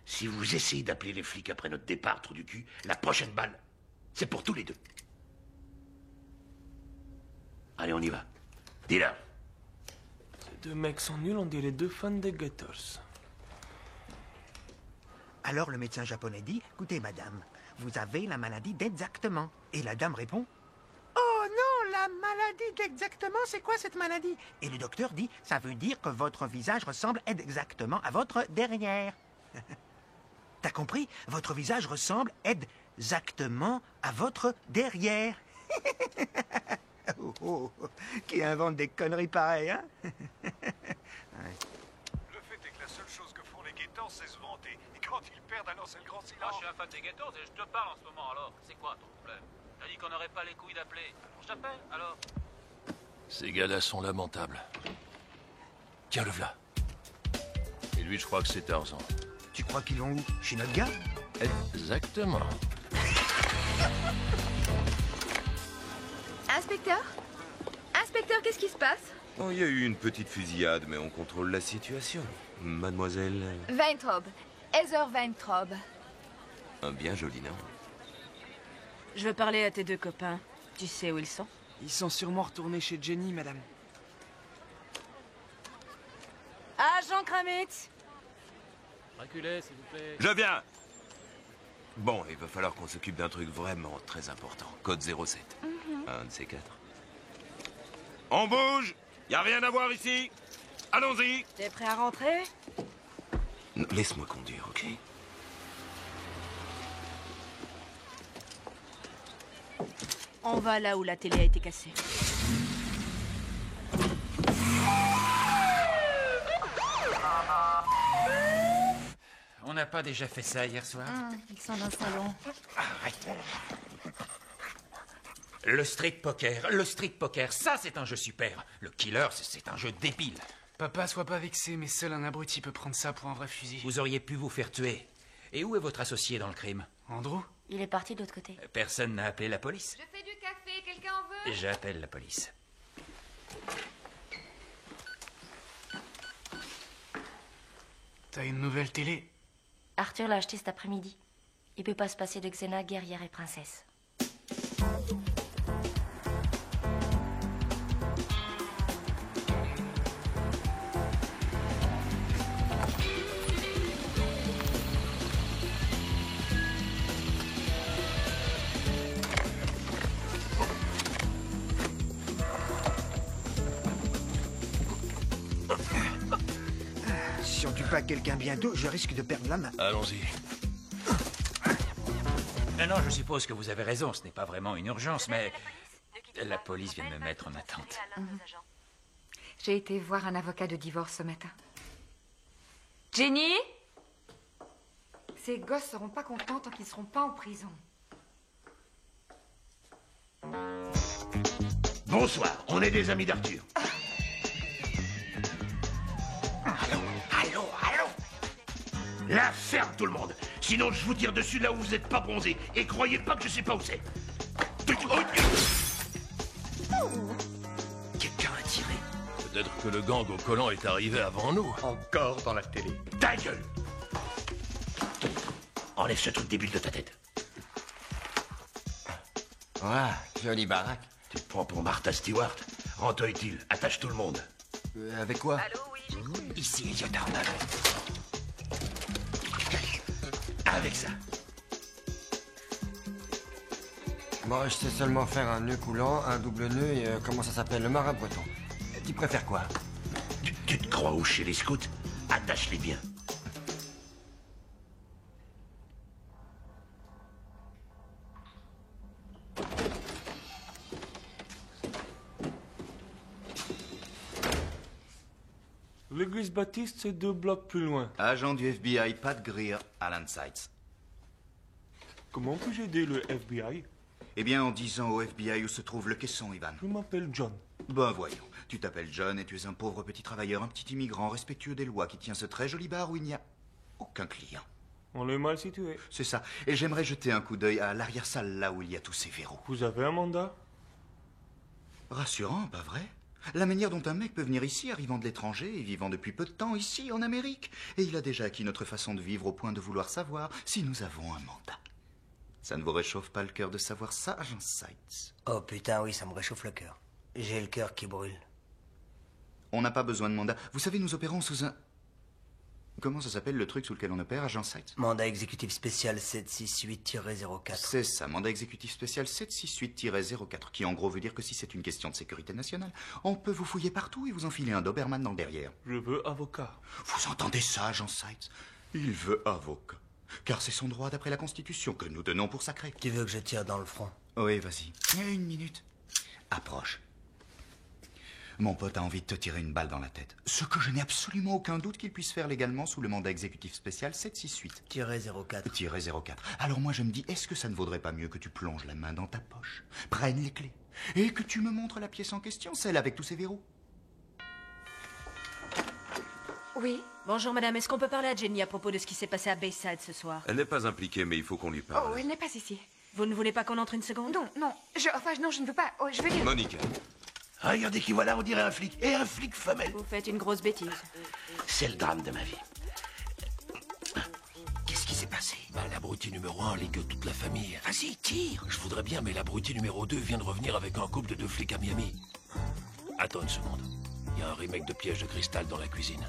Si vous essayez d'appeler les flics après notre départ, trou du cul, la prochaine balle, c'est pour tous les deux. Allez, on y va. Dis-leur. Ces deux mecs sont nuls, on dirait deux fans des Gators. Alors le médecin japonais dit, écoutez madame, vous avez la maladie d'exactement. Et la dame répond, oh non, la dites exactement c'est quoi cette maladie. Et le docteur dit, ça veut dire que votre visage ressemble exactement à votre derrière. T'as compris? Votre visage ressemble exactement à votre derrière. Oh, qui invente des conneries pareilles, hein? Le fait est que la seule chose que font les Gators, c'est se vanter. Et quand ils perdent, alors c'est le grand silence. Moi, je suis un fan des Gators et je te parle en ce moment, alors. C'est quoi ton problème? T'as dit qu'on n'aurait pas les couilles d'appeler. Alors je t'appelle, alors. Ces gars-là sont lamentables. Tiens, le v'là. Et lui, je crois que c'est Tarzan. Tu crois qu'ils vont où? Chez notre gars? Exactement. Inspecteur? Inspecteur, qu'est-ce qui se passe? Oh, il y a eu une petite fusillade, mais on contrôle la situation. Mademoiselle... Weintraub. Heather Weintraub. Un bien joli nom. Je veux parler à tes deux copains. Tu sais où ils sont? Ils sont sûrement retournés chez Jenny, madame. Agent Kramitz! Reculez, s'il vous plaît. Je viens. Bon, il va falloir qu'on s'occupe d'un truc vraiment très important. Code 07. Un de ces quatre. On bouge. Y a rien à voir ici. Allons-y. T'es prêt à rentrer? Laisse-moi conduire, ok? On va là où la télé a été cassée. On n'a pas déjà fait ça hier soir? Ils sont dans le salon. Arrête. Le street poker, ça c'est un jeu super. Le killer, c'est un jeu débile. Papa, sois pas vexé, mais seul un abruti peut prendre ça pour un vrai fusil. Vous auriez pu vous faire tuer. Et où est votre associé dans le crime? Andrew? Il est parti de l'autre côté. Personne n'a appelé la police? Je fais du café, quelqu'un en veut? J'appelle la police. T'as une nouvelle télé? Arthur l'a acheté cet après-midi. Il peut pas se passer de Xena, guerrière et princesse. Si on tue pas quelqu'un bientôt, je risque de perdre la main. Allons-y. Non, je suppose que vous avez raison, ce n'est pas vraiment une urgence, mais la police vient de me mettre en attente. J'ai été voir un avocat de divorce ce matin. Jenny? Ces gosses seront pas contents tant qu'ils seront pas en prison. Bonsoir, on est des amis d'Arthur. Allô. La ferme, tout le monde. Sinon, je vous tire dessus là où vous n'êtes pas bronzé. Et croyez pas que je sais pas où c'est. Quelqu'un a tiré. Peut-être que le gang au collant est arrivé avant nous. Encore dans la télé. Ta gueule! Enlève ce truc débile de ta tête. Voilà, jolie baraque. Tu te prends pour Martha Stewart? Rends-toi utile, attache tout le monde. Avec quoi? Allô, oui, j'écoute. Ici, Elliot Arnold. Avec ça. Moi, je sais seulement faire un nœud coulant, un double nœud et comment ça s'appelle, le marin breton. Tu préfères quoi? Tu te crois où chez les scouts? Attache-les bien. L'église baptiste, c'est 2 blocs plus loin. Agent du FBI, Pat Greer, Alan Sites. Comment puis-je aider le FBI? Eh bien, en disant au FBI où se trouve le caisson, Ivan. Je m'appelle John. Ben voyons, tu t'appelles John et tu es un pauvre petit travailleur, un petit immigrant respectueux des lois qui tient ce très joli bar où il n'y a aucun client. On est mal situé. C'est ça. Et j'aimerais jeter un coup d'œil à l'arrière-salle, là où il y a tous ces verrous. Vous avez un mandat? Rassurant, pas vrai? La manière dont un mec peut venir ici, arrivant de l'étranger et vivant depuis peu de temps ici, en Amérique. Et il a déjà acquis notre façon de vivre au point de vouloir savoir si nous avons un mandat. Ça ne vous réchauffe pas le cœur de savoir ça, agent Sites? Oh putain, oui, ça me réchauffe le cœur. J'ai le cœur qui brûle. On n'a pas besoin de mandat. Vous savez, nous opérons sous un... Comment ça s'appelle le truc sous lequel on opère, agent Sykes? Mandat exécutif spécial 768-04. C'est ça, mandat exécutif spécial 768-04, qui en gros veut dire que si c'est une question de sécurité nationale, on peut vous fouiller partout et vous enfiler un Doberman dans le derrière. Je veux avocat. Vous entendez ça, agent Sykes? Il veut avocat. Car c'est son droit d'après la Constitution que nous tenons pour sacré. Tu veux que je tire dans le front? Oui, vas-y. Une minute. Approche. Mon pote a envie de te tirer une balle dans la tête. Ce que je n'ai absolument aucun doute qu'il puisse faire légalement sous le mandat exécutif spécial 768-04. -04. Alors moi je me dis, est-ce que ça ne vaudrait pas mieux que tu plonges la main dans ta poche, prennes les clés, et que tu me montres la pièce en question, celle avec tous ses verrous? Oui. Bonjour madame, est-ce qu'on peut parler à Jenny à propos de ce qui s'est passé à Bayside ce soir? Elle n'est pas impliquée, mais il faut qu'on lui parle. Oh, elle n'est pas ici. Vous ne voulez pas qu'on entre une seconde? Non, non. Non, je ne veux pas. Oh, je veux dire... Monica. Regardez qui voilà, on dirait un flic. Et un flic femelle. Vous faites une grosse bêtise. C'est le drame de ma vie. Qu'est-ce qui s'est passé? L'abruti numéro 1 ligue toute la famille. Vas-y, tire. Je voudrais bien, mais l'abruti numéro 2 vient de revenir avec un couple de 2 flics à Miami. Attends une seconde. Il y a un remake de Piège de cristal dans la cuisine.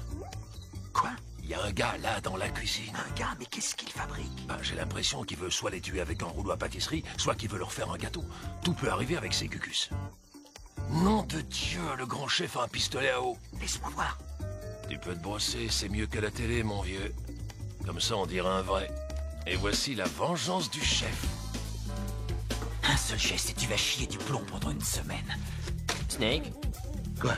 Quoi? Il y a un gars là dans la cuisine. Un gars? Mais qu'est-ce qu'il fabrique? J'ai l'impression qu'il veut soit les tuer avec un rouleau à pâtisserie, soit qu'il veut leur faire un gâteau. Tout peut arriver avec ces cucus. Nom de Dieu, le grand chef a un pistolet à eau. Laisse-moi voir. Tu peux te brosser, c'est mieux que la télé, mon vieux. Comme ça, on dirait un vrai. Et voici la vengeance du chef. Un seul geste et tu vas chier du plomb pendant une semaine. Snake? Quoi?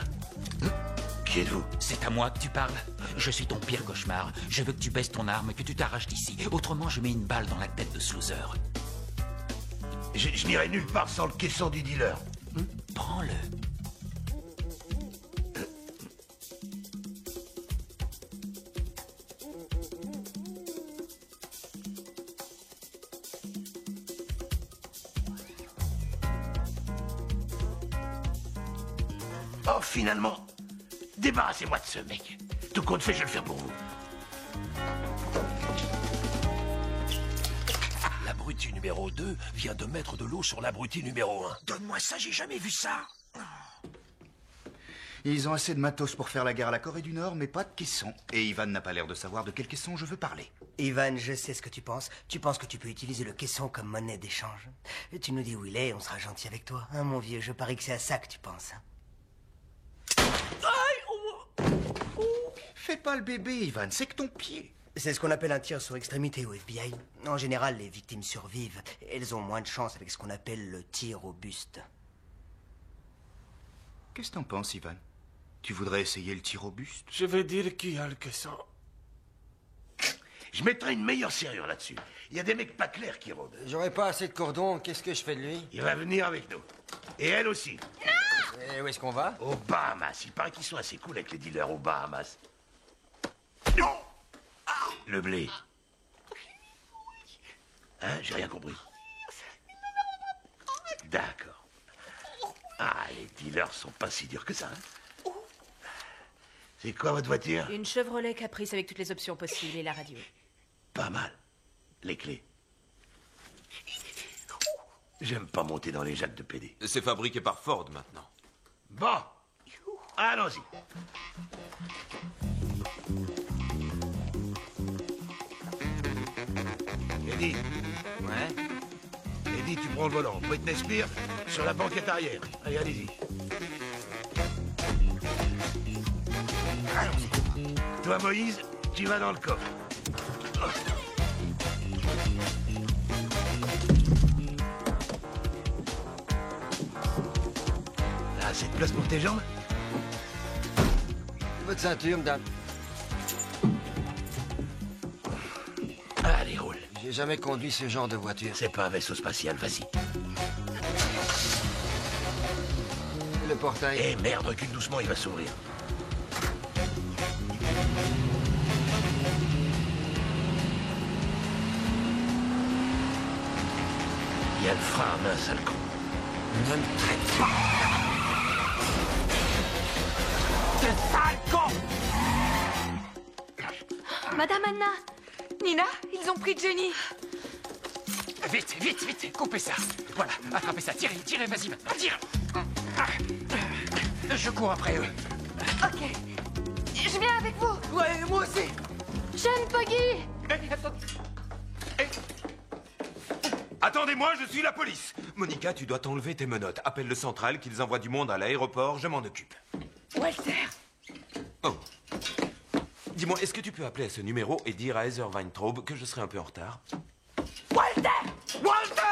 Qui êtes-vous? C'est à moi que tu parles. Je suis ton pire cauchemar. Je veux que tu baisses ton arme et que tu t'arraches d'ici. Autrement, je mets une balle dans la tête de ce loser. Je n'irai nulle part sans le caisson du dealer. Prends-le. Oh, finalement, débarrassez-moi de ce mec. Tout compte fait, je vais le faire pour vous. L'abruti numéro 2 vient de mettre de l'eau sur l'abruti numéro 1. Donne-moi ça, j'ai jamais vu ça. Ils ont assez de matos pour faire la guerre à la Corée du Nord, mais pas de caisson. Et Ivan n'a pas l'air de savoir de quel caisson je veux parler. Ivan, je sais ce que tu penses. Tu penses que tu peux utiliser le caisson comme monnaie d'échange. Et tu nous dis où il est, on sera gentil avec toi. Hein, mon vieux, je parie que c'est à ça que tu penses. Fais pas le bébé, Ivan, c'est que ton pied. C'est ce qu'on appelle un tir sur extrémité au FBI. En général, les victimes survivent. Elles ont moins de chance avec ce qu'on appelle le tir au buste. Qu'est-ce que t'en penses, Ivan? Tu voudrais essayer le tir au buste? Je vais dire qui a le caisson. Je mettrai une meilleure serrure là-dessus. Il y a des mecs pas clairs qui rôdent. J'aurais pas assez de cordon, qu'est-ce que je fais de lui? Il va venir avec nous. Et elle aussi. Et où est-ce qu'on va? Aux Bahamas. Il paraît qu'ils sont assez cool avec les dealers aux Bahamas. Non! Le blé. Hein? J'ai rien compris. D'accord. Ah, les dealers sont pas si durs que ça. Hein? C'est quoi votre voiture? Une Chevrolet Caprice avec toutes les options possibles et la radio. Pas mal. Les clés. J'aime pas monter dans les jacques de PD. C'est fabriqué par Ford maintenant. Bon. Allons-y. Eddie. Ouais? Eddie, tu prends le volant. Britney Spears sur la banquette arrière. Allez, allez-y. Allons-y. Toi, Moïse, tu vas dans le coffre. Là, assez de place pour tes jambes? Votre ceinture, madame. Allez, roule. J'ai jamais conduit ce genre de voiture. C'est pas un vaisseau spatial, vas-y. Le portail. Eh merde, recule doucement, il va s'ouvrir. Il y a le frein à main, sale con. Ne me traite pas. Ce sale con! Madame Anna! Nina, ils ont pris Jenny! Vite, vite, vite, coupez ça. Voilà, attrapez ça, tirez, tirez, vas-y maintenant, tire. Je cours après eux. Ok. Je viens avec vous! Ouais, moi aussi! Jeune Poggy! Attendez-moi, je suis la police. Monica, tu dois t'enlever tes menottes. Appelle le central, qu'ils envoient du monde à l'aéroport, je m'en occupe. Walter! Oh. Dis-moi, est-ce que tu peux appeler à ce numéro et dire à Heather Weintraub que je serai un peu en retard? Walter! Walter!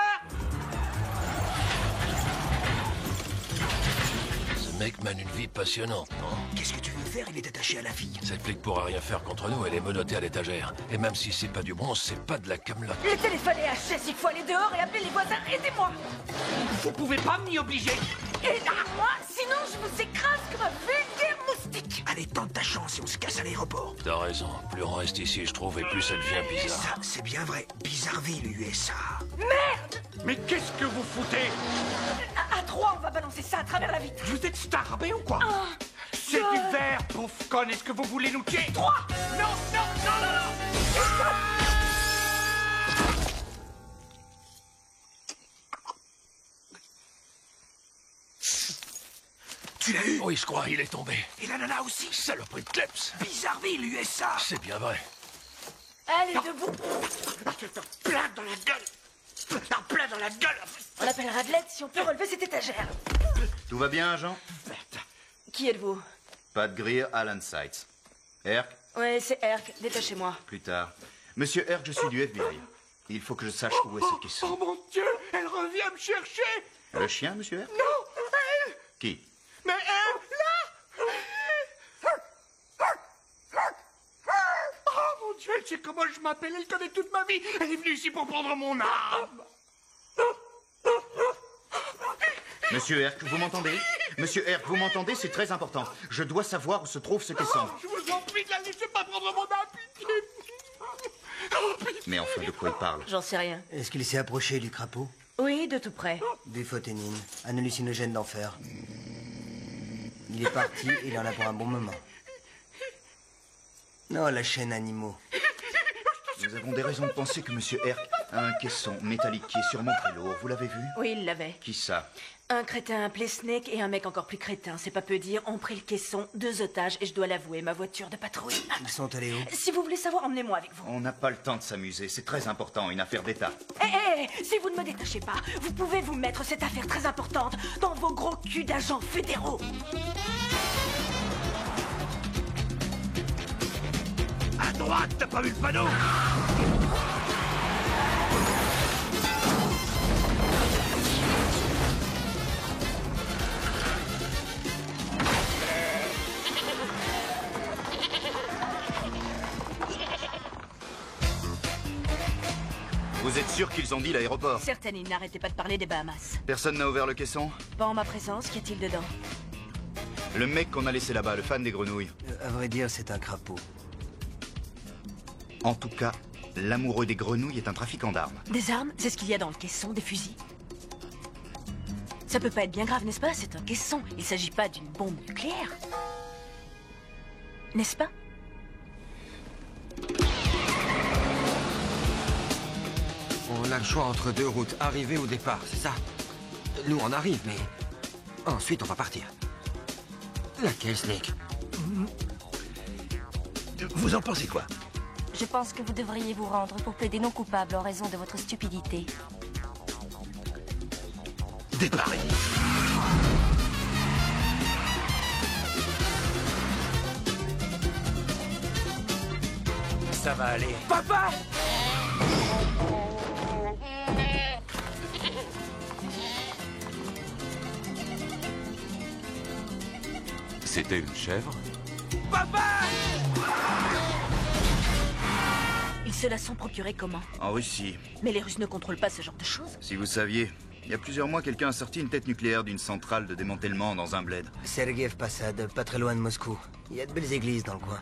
Ce mec mène une vie passionnante, non? Qu'est-ce que tu veux faire? Il est attaché à la fille. Cette flic pourra rien faire contre nous, elle est menottée à l'étagère. Et même si c'est pas du bronze, c'est pas de la camelote. Le téléphone est HS, il faut aller dehors et appeler les voisins. Aidez-moi! Vous pouvez pas m'y obliger. Aidez-moi, sinon je vous écrase comme un vulgaire moustique. Allez, tente ta chance et on se casse à l'aéroport. T'as raison, plus on reste ici, je trouve, et plus ça devient bizarre. Ça, c'est bien vrai. Bizarreville, USA. Merde! Mais qu'est-ce que vous foutez? À 3, on va balancer ça à travers la vitre. Vous êtes starbé ou quoi? C'est du verre, pauvre conne. Est-ce que vous voulez nous tuer? 3! Non, non, non, non, non! Tu l'as eu? Oui, je crois, il est tombé. Et la nana aussi? Saloperie de kleps. Bizarreville, USA. C'est bien vrai. Allez, debout. Plein dans la gueule. Plein dans la gueule. On appellera de l'aide si on peut relever cette étagère. Tout va bien, agent? Qui êtes-vous? Pat Greer, Alan Seitz. Herc? Ouais, c'est Herc. Détachez-moi. Plus tard. Monsieur Herc, je suis du FBI. Il faut que je sache où est cette caisson. Oh mon Dieu, elle revient me chercher. Le chien, monsieur Herc? Non, elle. Qui? Mais elle, là. Oh mon Dieu, elle sait comment je m'appelle, elle connaît toute ma vie. Elle est venue ici pour prendre mon arme. Monsieur Herc, vous m'entendez? Monsieur Herc, vous m'entendez? C'est très important. Je dois savoir où se trouve ce caisson. Je vous en prie de la laisser pas prendre mon arme, pitié. Oh, pitié. Mais enfin, de quoi il parle? J'en sais rien. Est-ce qu'il s'est approché du crapaud? Oui, de tout près. Des photénines, un hallucinogène d'enfer. Il est parti et il en a pour un bon moment. Non, la chaîne animaux. Nous avons des raisons de penser que monsieur Herc a un caisson métallique qui est sûrement très lourd. Vous l'avez vu? Oui, il l'avait. Qui ça? Un crétin appelé Snake et un mec encore plus crétin, c'est pas peu dire, ont pris le caisson, 2 otages, et je dois l'avouer, ma voiture de patrouille. Ils sont allés où? Si vous voulez savoir, emmenez-moi avec vous. On n'a pas le temps de s'amuser. C'est très important, une affaire d'État. Si vous ne me détachez pas, vous pouvez vous mettre cette affaire très importante dans vos gros culs d'agents fédéraux. À droite, t'as pas vu le panneau? Vous êtes sûr qu'ils ont dit l'aéroport? Certaines, ils n'arrêtaient pas de parler des Bahamas. Personne n'a ouvert le caisson? Pas en ma présence, qu'y a-t-il dedans? Le mec qu'on a laissé là-bas, le fan des grenouilles. À vrai dire, c'est un crapaud. En tout cas, l'amoureux des grenouilles est un trafiquant d'armes. Des armes? C'est ce qu'il y a dans le caisson, des fusils. Ça peut pas être bien grave, n'est-ce pas? C'est un caisson. Il s'agit pas d'une bombe nucléaire. N'est-ce pas? On a le choix entre 2 routes, arrivée ou départ, c'est ça? Nous, on arrive, mais ensuite, on va partir. Laquelle, Snake? Vous en pensez quoi? Je pense que vous devriez vous rendre pour plaider non coupable en raison de votre stupidité. Départ. Ça va aller. Papa! C'était une chèvre? Papa! Ils se la sont procurée comment? En Russie. Mais les Russes ne contrôlent pas ce genre de choses. Si vous saviez, il y a plusieurs mois, quelqu'un a sorti une tête nucléaire d'une centrale de démantèlement dans un bled. Sergeï Passad, pas très loin de Moscou. Il y a de belles églises dans le coin.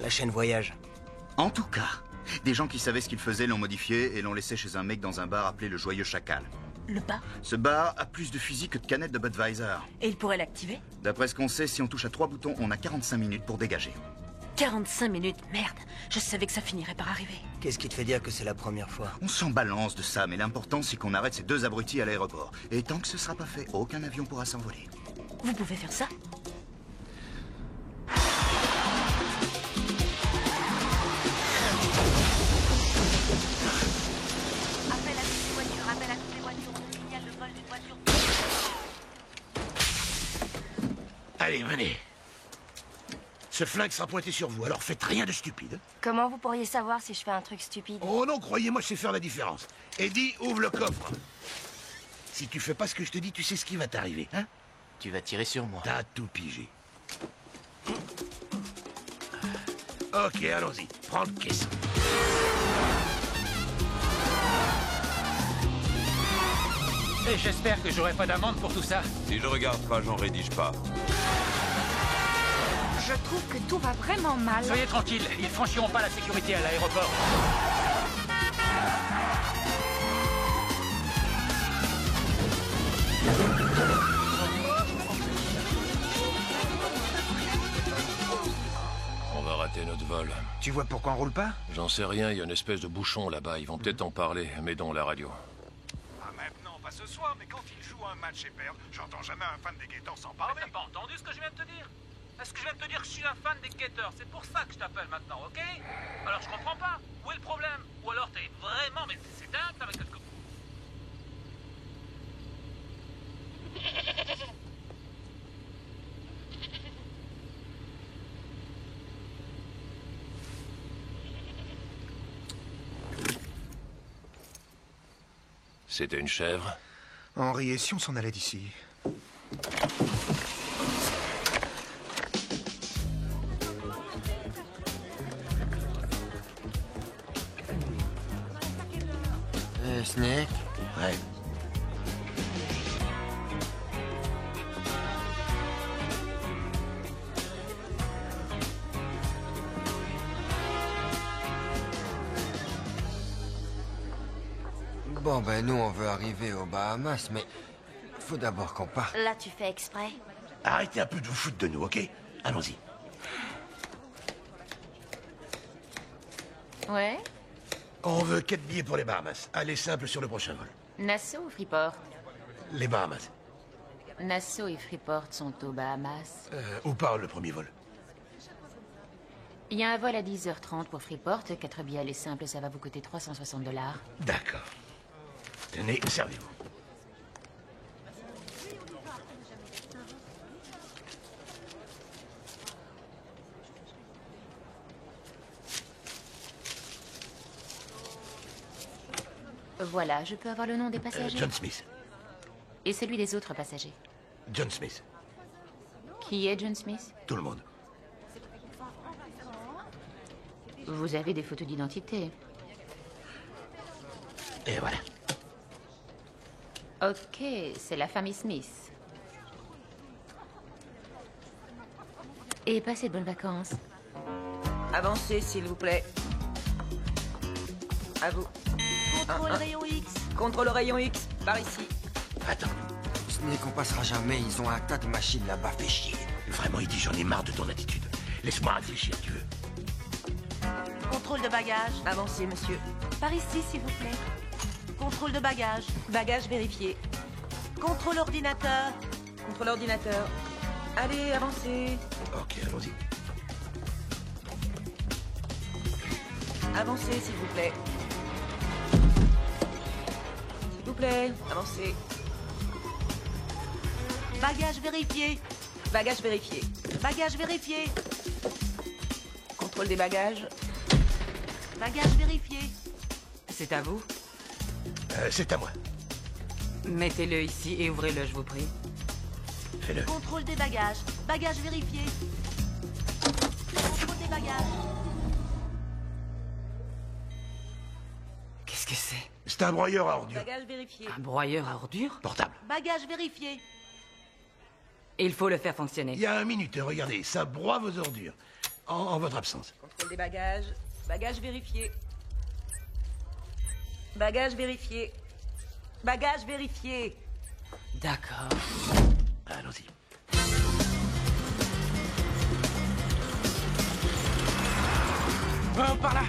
La chaîne voyage. En tout cas, des gens qui savaient ce qu'ils faisaient l'ont modifié et l'ont laissé chez un mec dans un bar appelé le Joyeux Chacal. Le bar? Ce bar a plus de fusils que de canettes de Budweiser. Et il pourrait l'activer? D'après ce qu'on sait, si on touche à 3 boutons, on a 45 minutes pour dégager. 45 minutes, merde. Je savais que ça finirait par arriver. Qu'est-ce qui te fait dire que c'est la première fois? On s'en balance de ça, mais l'important c'est qu'on arrête ces 2 abrutis à l'aéroport. Et tant que ce sera pas fait, aucun avion pourra s'envoler. Vous pouvez faire ça? Allez, venez. Ce flingue sera pointé sur vous, alors faites rien de stupide. Comment vous pourriez savoir si je fais un truc stupide? Oh non, croyez-moi, je sais faire la différence. Eddie, ouvre le coffre. Si tu fais pas ce que je te dis, tu sais ce qui va t'arriver, hein? Tu vas tirer sur moi. T'as tout pigé. Ok, allons-y. Prends le caisson. Et j'espère que j'aurai pas d'amende pour tout ça. Si je regarde pas, j'en rédige pas. Je trouve que tout va vraiment mal. Soyez tranquille, ils franchiront pas la sécurité à l'aéroport. On va rater notre vol. Tu vois pourquoi on roule pas? J'en sais rien, il y a une espèce de bouchon là-bas. Ils vont peut-être en parler. Mettons la radio. Ah, maintenant, pas ce soir, mais quand ils jouent un match et perdent, j'entends jamais un fan des Gators s'en parler. T'as pas entendu ce que je viens de te dire? Est-ce que je viens de te dire que je suis un fan des Gators? C'est pour ça que je t'appelle maintenant, ok? Alors je comprends pas. Où est le problème? Ou alors t'es vraiment... Mais c'est dingue, ça, avec cette... C'était une chèvre? Henri, et si on s'en allait d'ici? Snake? Ouais. Bon, ben nous, on veut arriver aux Bahamas, mais faut d'abord qu'on parte. Là, tu fais exprès. Arrêtez un peu de vous foutre de nous, ok? Allons-y. Ouais? On veut 4 billets pour les Bahamas. Allez simple sur le prochain vol. Nassau ou Freeport? Les Bahamas. Nassau et Freeport sont aux Bahamas. Où part le premier vol? Il y a un vol à 10h30 pour Freeport. 4 billets aller simples, ça va vous coûter $360. D'accord. Tenez, servez-vous. Voilà, je peux avoir le nom des passagers? John Smith. Et celui des autres passagers? John Smith. Qui est John Smith? Tout le monde. Vous avez des photos d'identité? Et voilà. Ok, c'est la famille Smith. Et passez de bonnes vacances. Avancez, s'il vous plaît. À vous. Contrôle rayon X. Contrôle rayon X, par ici. Attends. Snake, on passera jamais. Ils ont un tas de machines là-bas. Fais chier. Vraiment, Eddie, j'en ai marre de ton attitude. Laisse-moi réfléchir, tu veux. Contrôle de bagages. Avancez, monsieur. Par ici, s'il vous plaît. Contrôle de bagages. Bagages vérifiés. Contrôle ordinateur. Contrôle ordinateur. Allez, avancez. Ok, allons-y. Avancez, s'il vous plaît. S'il vous plaît, avancez. Bagages vérifiés. Bagages vérifiés. Bagages vérifiés. Contrôle des bagages. Bagages vérifiés. C'est à vous? C'est à moi. Mettez-le ici et ouvrez-le, je vous prie. Fais-le. Contrôle des bagages. Bagages vérifiés. Contrôle des bagages. Qu'est-ce que c'est? C'est un broyeur à ordures. Bagages vérifiés. Un broyeur à ordures? Portable. Bagages vérifiés. Il faut le faire fonctionner. Il y a un minute, regardez, ça broie vos ordures. En votre absence. Contrôle des bagages. Bagages vérifiés. Bagages vérifiés. Bagages vérifiés. D'accord. Allons-y. Oh, par là.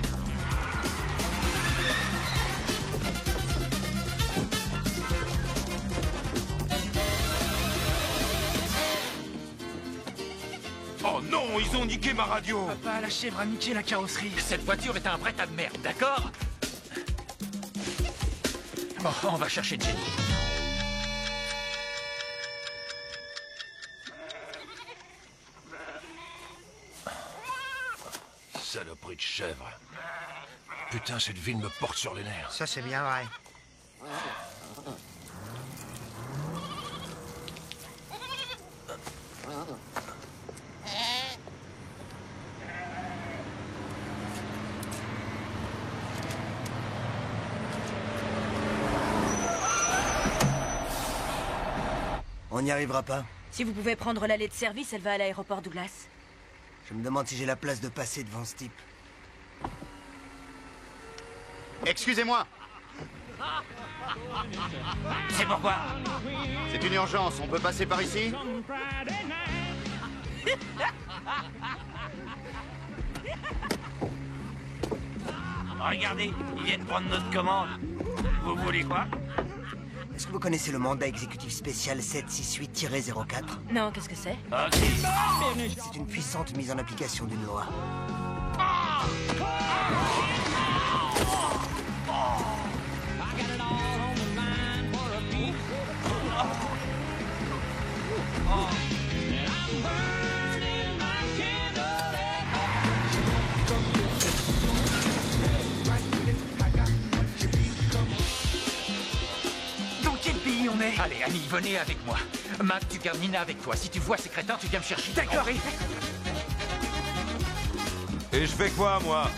Oh non, ils ont niqué ma radio. Papa, la chèvre a niqué la carrosserie. Cette voiture est un vrai tas de merde, d'accord? Bon, on va chercher Jenny. Saloperie de chèvre. Putain, cette ville me porte sur les nerfs. Ça, c'est bien vrai. On n'y arrivera pas. Si vous pouvez prendre l'allée de service, elle va à l'aéroport Douglas. Je me demande si j'ai la place de passer devant ce type. Excusez-moi. C'est pourquoi? C'est une urgence, on peut passer par ici? Regardez, ils viennent prendre notre commande. Vous voulez quoi? Est-ce que vous connaissez le mandat exécutif spécial 768-04? Non, qu'est-ce que c'est? C'est une puissante mise en application d'une loi. Dans quel pays on est? Allez, Annie, venez avec moi. Mac, tu gardes Nina avec toi. Si tu vois ces crétins, tu viens me chercher. D'accord. Et je fais quoi, moi?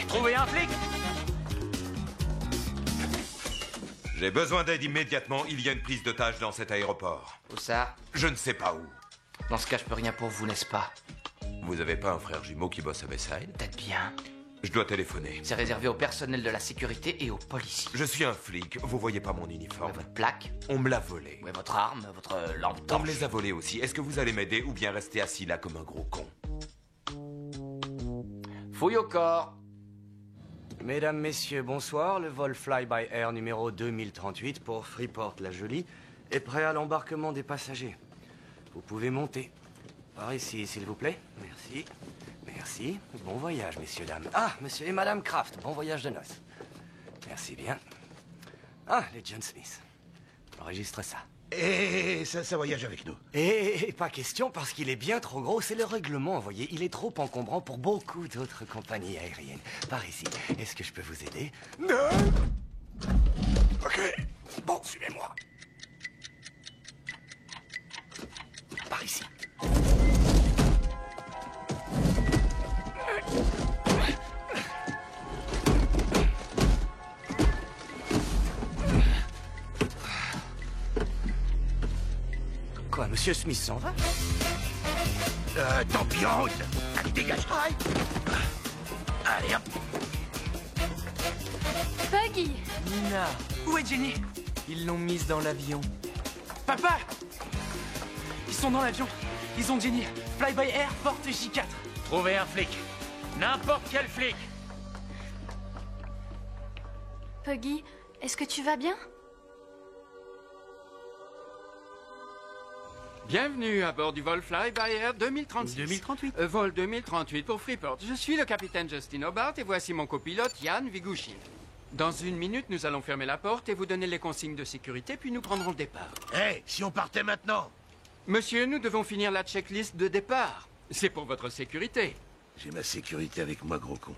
Trouver un flic? J'ai besoin d'aide immédiatement. Il y a une prise d'otage dans cet aéroport. Où ça? Je ne sais pas où. Dans ce cas, je peux rien pour vous, n'est-ce pas? Vous avez pas un frère jumeau qui bosse à Bayside? Peut-être bien. Je dois téléphoner. C'est réservé au personnel de la sécurité et aux policiers. Je suis un flic. Vous voyez pas mon uniforme? Votre plaque? On me l'a volé. Ouais, votre arme, votre lampe On torche. me les a volés aussi. Est-ce que vous allez m'aider ou bien rester assis là comme un gros con? Fouille au corps. Mesdames, Messieurs, bonsoir. Le vol Fly-by-Air numéro 2038 pour Freeport-la-Jolie est prêt à l'embarquement des passagers. Vous pouvez monter. Par ici, s'il vous plaît. Merci. Merci. Bon voyage, messieurs, dames. Ah, monsieur et madame Kraft, bon voyage de noces. Merci bien. Ah, les John Smith. Enregistre ça. Et ça voyage avec nous. Et pas question, parce qu'il est bien trop gros. C'est le règlement, voyez. Il est trop encombrant pour beaucoup d'autres compagnies aériennes. Par ici. Est-ce que je peux vous aider? Non. Ok. Bon, suivez-moi. Par ici. Quoi, monsieur Smith s'en va? Tant pis, en route. Allez, dégage. Allez, hop. Peggy! Nina, Où est Jenny? ils l'ont mise dans l'avion. Papa! Ils sont dans l'avion. Ils ont Jenny. Fly-by-Air, porte J4. Trouvez un flic. N'importe quel flic. Peggy, est-ce que tu vas bien? Bienvenue à bord du vol Fly-by-Air 2036. 2038. Vol 2038 pour Freeport. Je suis le capitaine Justin Hobart et voici mon copilote Yann Vigouchin. Dans une minute, nous allons fermer la porte et vous donner les consignes de sécurité, puis nous prendrons le départ. Hé, si on partait maintenant? Monsieur, nous devons finir la checklist de départ. C'est pour votre sécurité. J'ai ma sécurité avec moi, gros con.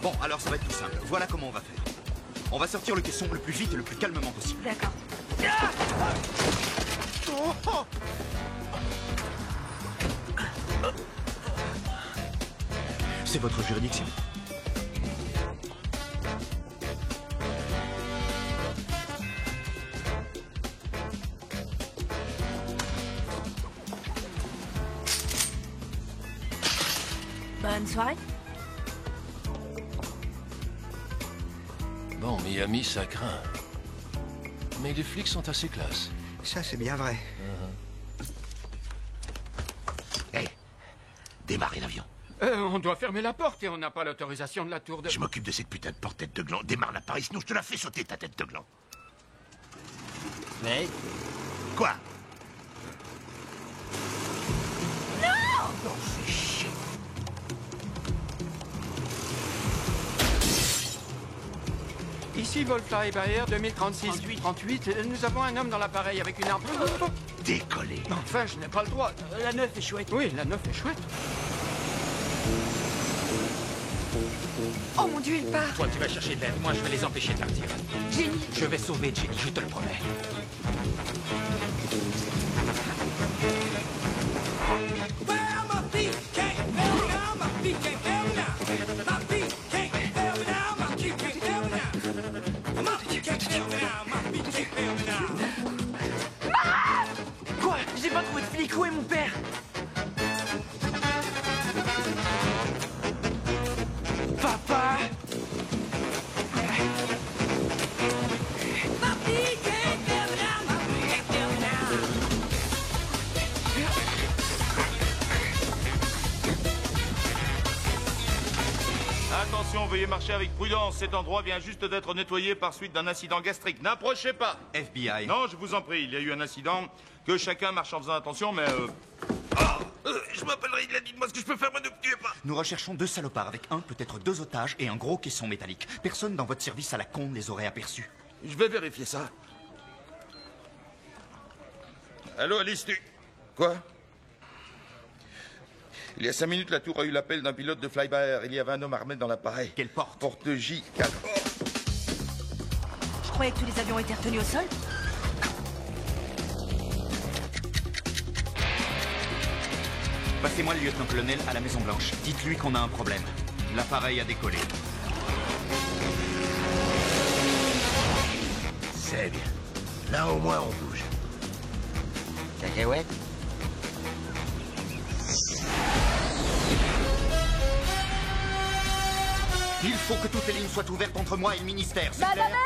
Bon, alors ça va être tout simple. Voilà comment on va faire. On va sortir le caisson le plus vite et le plus calmement possible. D'accord. C'est votre juridiction. Bonne soirée. Bon, Miami, ça craint. Mais les flics sont assez classe. Ça, c'est bien vrai. Hé, démarrez l'avion. On doit fermer la porte et on n'a pas l'autorisation de la tour de... Je m'occupe de cette putain de porte tête de gland. Démarre l'appareil, sinon je te la fais sauter ta tête de gland. Mais... Quoi? Non! Non, c'est chiant. Ici Volfly by Air 2036. 38. Nous avons un homme dans l'appareil avec une arme. Décoller. Enfin, je n'ai pas le droit. La 9 est chouette. Oui, la 9 est chouette. Oh mon Dieu, il part. Toi, tu vas chercher de l'aide. Moi, je vais les empêcher de partir. Jenny. Je vais sauver Jenny, je te le promets. Quoi? J'ai pas trouvé de flic, où est mon père? Papa! Attention, veuillez marcher avec prudence. Cet endroit vient juste d'être nettoyé par suite d'un incident gastrique. N'approchez pas. FBI. Non, je vous en prie, il y a eu un incident. Que chacun marche en faisant attention, mais Je m'appelle Ridley, dites-moi ce que je peux faire, mais ne me tuez pas. Nous recherchons 2 salopards avec peut-être 2 otages et un gros caisson métallique. Personne dans votre service à la con ne les aurait aperçus. je vais vérifier ça. Allô, Alice, Quoi? Il y a 5 minutes, la tour a eu l'appel d'un pilote de Fly-by-Air. Il y avait un homme armé dans l'appareil. Quelle porte? Porte J4. Je croyais que tous les avions étaient retenus au sol. Passez-moi le lieutenant-colonel à la Maison-Blanche. Dites-lui qu'on a un problème. L'appareil a décollé. C'est bien. Là, au moins, on bouge. Cacahuète. Il faut que toutes les lignes soient ouvertes entre moi et le ministère, c'est Madame clair?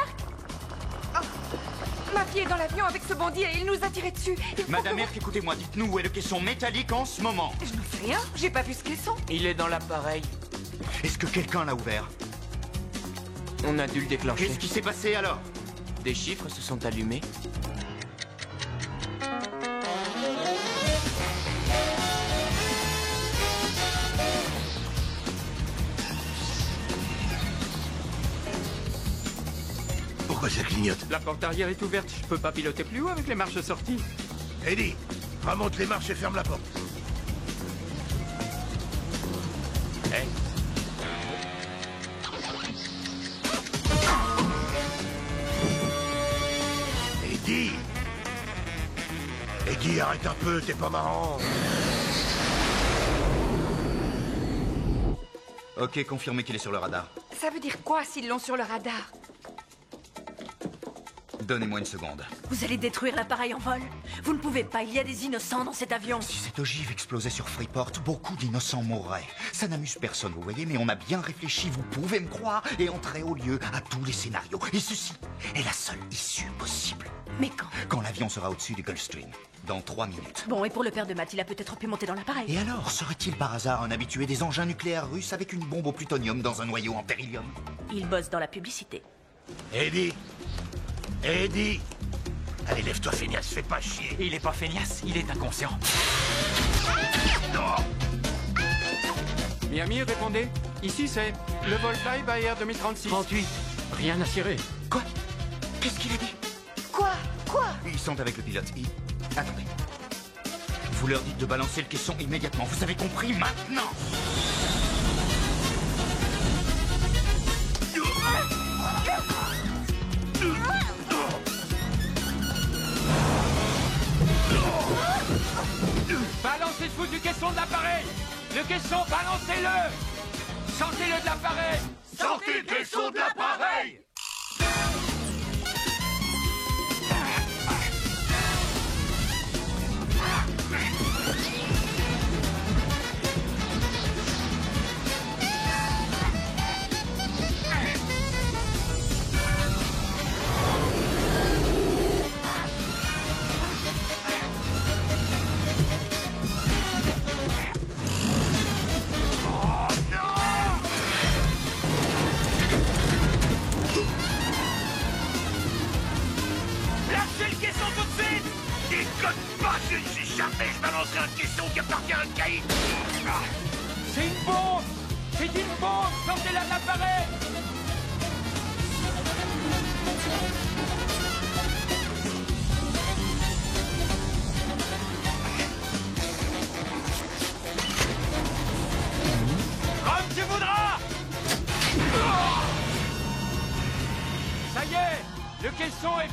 Erck. Oh, ma fille est dans l'avion avec ce bandit et il nous a tiré dessus. Madame Erck, écoutez-moi, dites-nous où est le caisson métallique en ce moment. Je n'en sais rien, j'ai pas vu ce caisson. Il est dans l'appareil. Est-ce que quelqu'un l'a ouvert? On a dû le déclencher. Qu'est-ce qui s'est passé alors? Des chiffres se sont allumés. Pourquoi ça clignote? La porte arrière est ouverte. Je peux pas piloter plus haut avec les marches sorties. Eddie, remonte les marches et ferme la porte. Hey. Eddie! Eddie, arrête un peu, t'es pas marrant. Ok, confirmez qu'il est sur le radar. Ça veut dire quoi s'ils l'ont sur le radar? Donnez-moi une seconde. Vous allez détruire l'appareil en vol? Vous ne pouvez pas, il y a des innocents dans cet avion. Si cette ogive explosait sur Freeport, beaucoup d'innocents mourraient. Ça n'amuse personne, vous voyez, mais on a bien réfléchi, vous pouvez me croire, et on traite au lieu à tous les scénarios. Et ceci est la seule issue possible. Mais quand? Quand l'avion sera au-dessus du Gulfstream. Dans 3 minutes. Bon, et pour le père de Matt, il a peut-être pu monter dans l'appareil. Et alors, serait-il par hasard un habitué des engins nucléaires russes avec une bombe au plutonium dans un noyau en beryllium? Il bosse dans la publicité. Eddie! Eddie! Allez, lève-toi, feignasse, fais pas chier. Il est pas feignasse, il est inconscient. Miami, répondez. Ici, c'est le Volfly by Air 2036. 38. Rien à cirer. Quoi? Qu'est-ce qu'il a dit? Quoi? Ils sont avec le pilote. Attendez. Vous leur dites de balancer le caisson immédiatement. Vous avez compris maintenant? Balancez ce foutu caisson de l'appareil! Le caisson, balancez-le! Sortez-le de l'appareil! Sortez le caisson de l'appareil! Lâchez le caisson tout de suite! Déconne pas, je ne suis jamais, je balancerai un caisson qui appartient à un caïd! C'est une bombe! C'est une bombe! Sortez-la de l'appareil!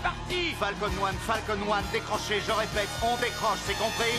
parti! Falcon 1, décrochez, je répète, on décroche, c'est compris?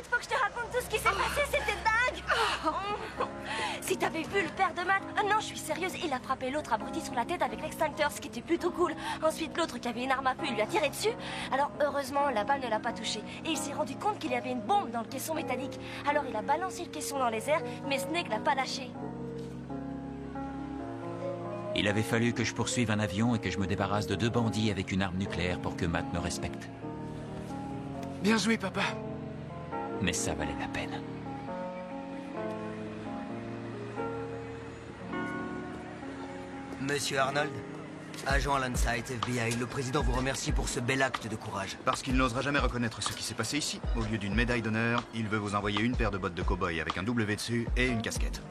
Faut que je te raconte tout ce qui s'est passé, c'était dingue. Si t'avais vu le père de Matt... non, je suis sérieuse, il a frappé l'autre abruti sur la tête avec l'extincteur, ce qui était plutôt cool. Ensuite, l'autre qui avait une arme à feu, il lui a tiré dessus. Alors, heureusement, la balle ne l'a pas touché. Et il s'est rendu compte qu'il y avait une bombe dans le caisson métallique. Alors, il a balancé le caisson dans les airs, mais Snake l'a pas lâché. Il avait fallu que je poursuive un avion et que je me débarrasse de 2 bandits avec une arme nucléaire pour que Matt me respecte. Bien joué, papa. Mais ça valait la peine. Monsieur Arnold, agent Lanside, FBI, le président vous remercie pour ce bel acte de courage. Parce qu'il n'osera jamais reconnaître ce qui s'est passé ici. Au lieu d'une médaille d'honneur, il veut vous envoyer une paire de bottes de cow-boy avec un W dessus et une casquette.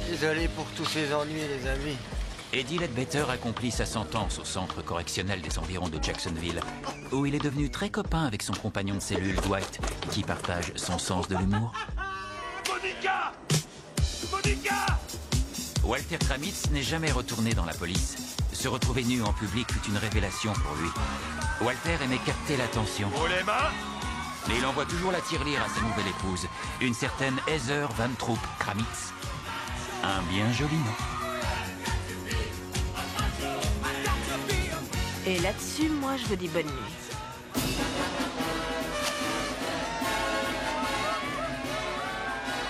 Désolé pour tous ces ennuis, les amis. Eddie Ledbetter accomplit sa sentence au centre correctionnel des environs de Jacksonville, où il est devenu très copain avec son compagnon de cellule, Dwight, qui partage son sens de l'humour. Monica! Monica! Walter Kramitz n'est jamais retourné dans la police. Se retrouver nu en public fut une révélation pour lui. Walter aimait capter l'attention. Oh les mains! Mais il envoie toujours la tirelire à sa nouvelle épouse, une certaine Heather Van Troop Kramitz. Un bien joli nom. Et là-dessus, moi, je vous dis bonne nuit.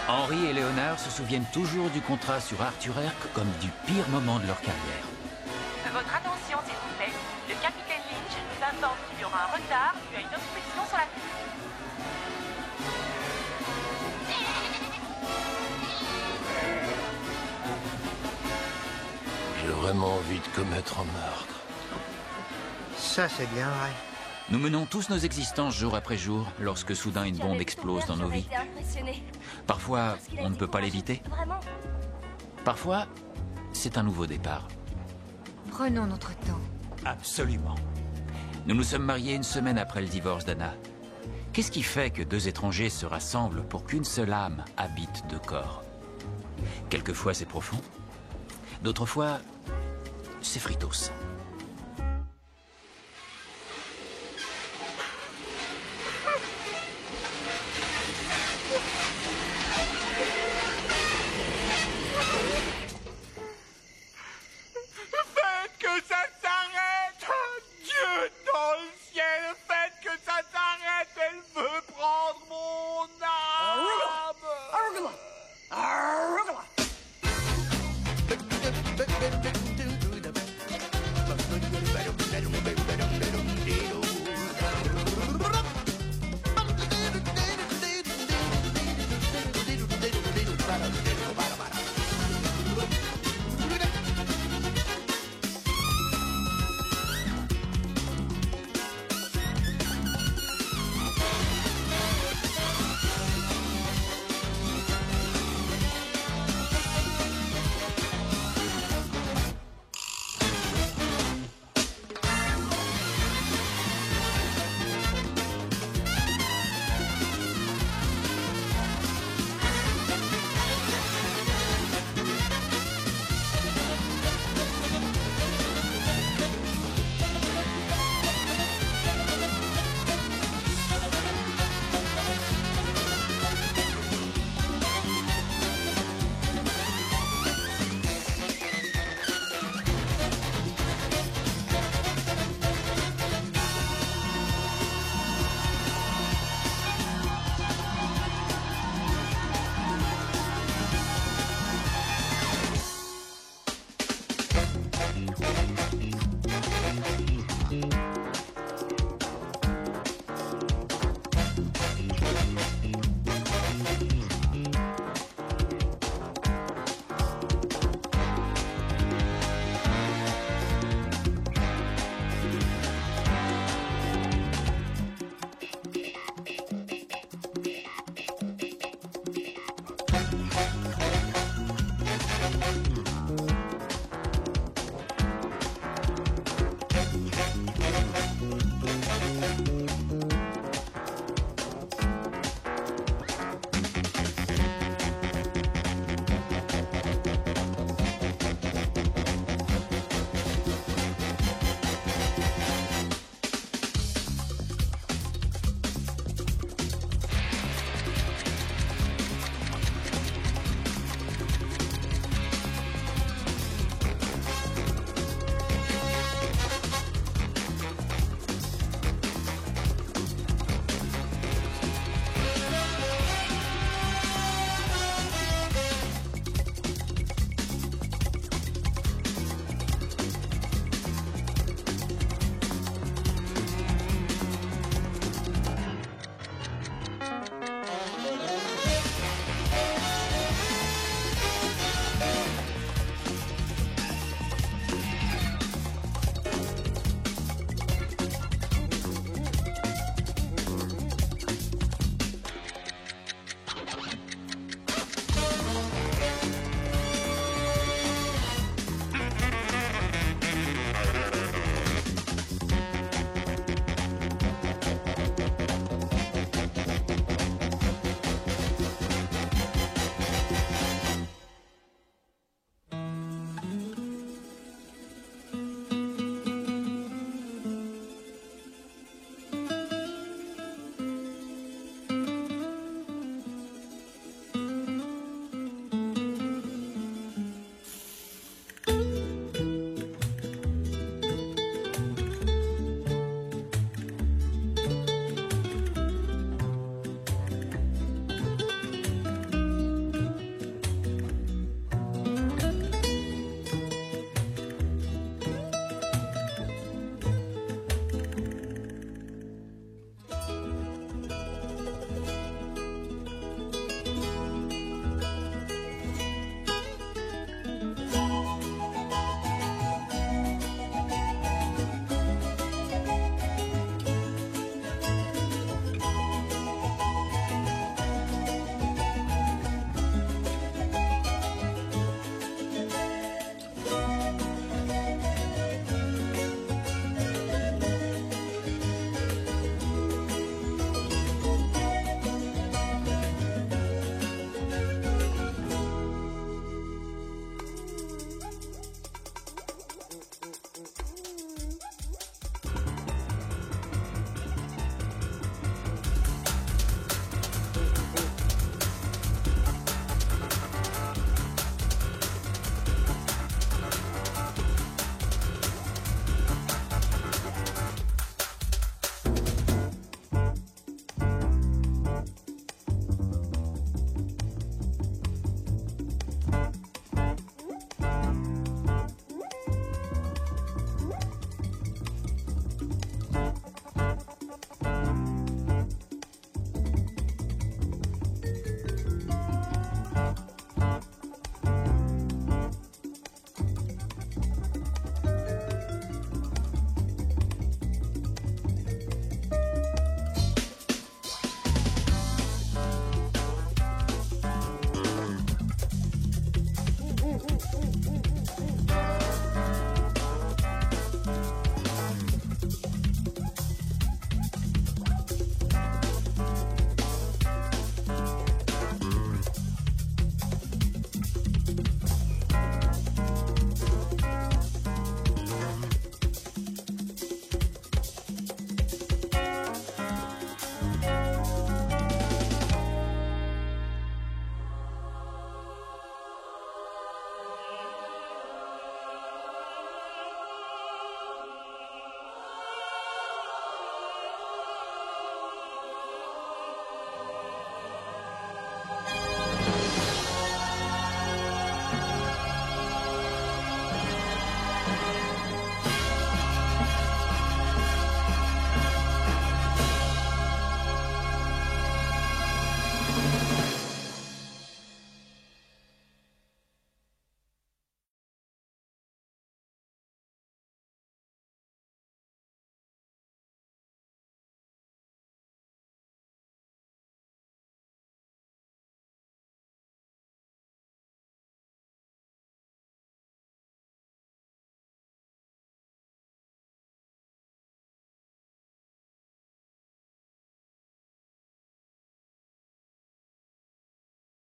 Henry et Léonard se souviennent toujours du contrat sur Arthur Herc comme du pire moment de leur carrière. Votre attention, s'il vous plaît. Le capitaine Lynch nous informe qu'il y aura un retard dû à une obstruction sur la piste. J'ai vraiment envie de commettre un meurtre. Ça, c'est bien vrai. Nous menons tous nos existences jour après jour lorsque soudain une bombe explose dans nos vies. Parfois, on ne peut pas l'éviter. Parfois, c'est un nouveau départ. Prenons notre temps. Absolument. Nous nous sommes mariés une semaine après le divorce d'Anna. Qu'est-ce qui fait que 2 étrangers se rassemblent pour qu'une seule âme habite 2 corps? Quelquefois, c'est profond. D'autres fois, c'est fritos. Faites que ça s'arrête! Dieu dans le ciel, faites que ça s'arrête! Elle veut prendre mon âme!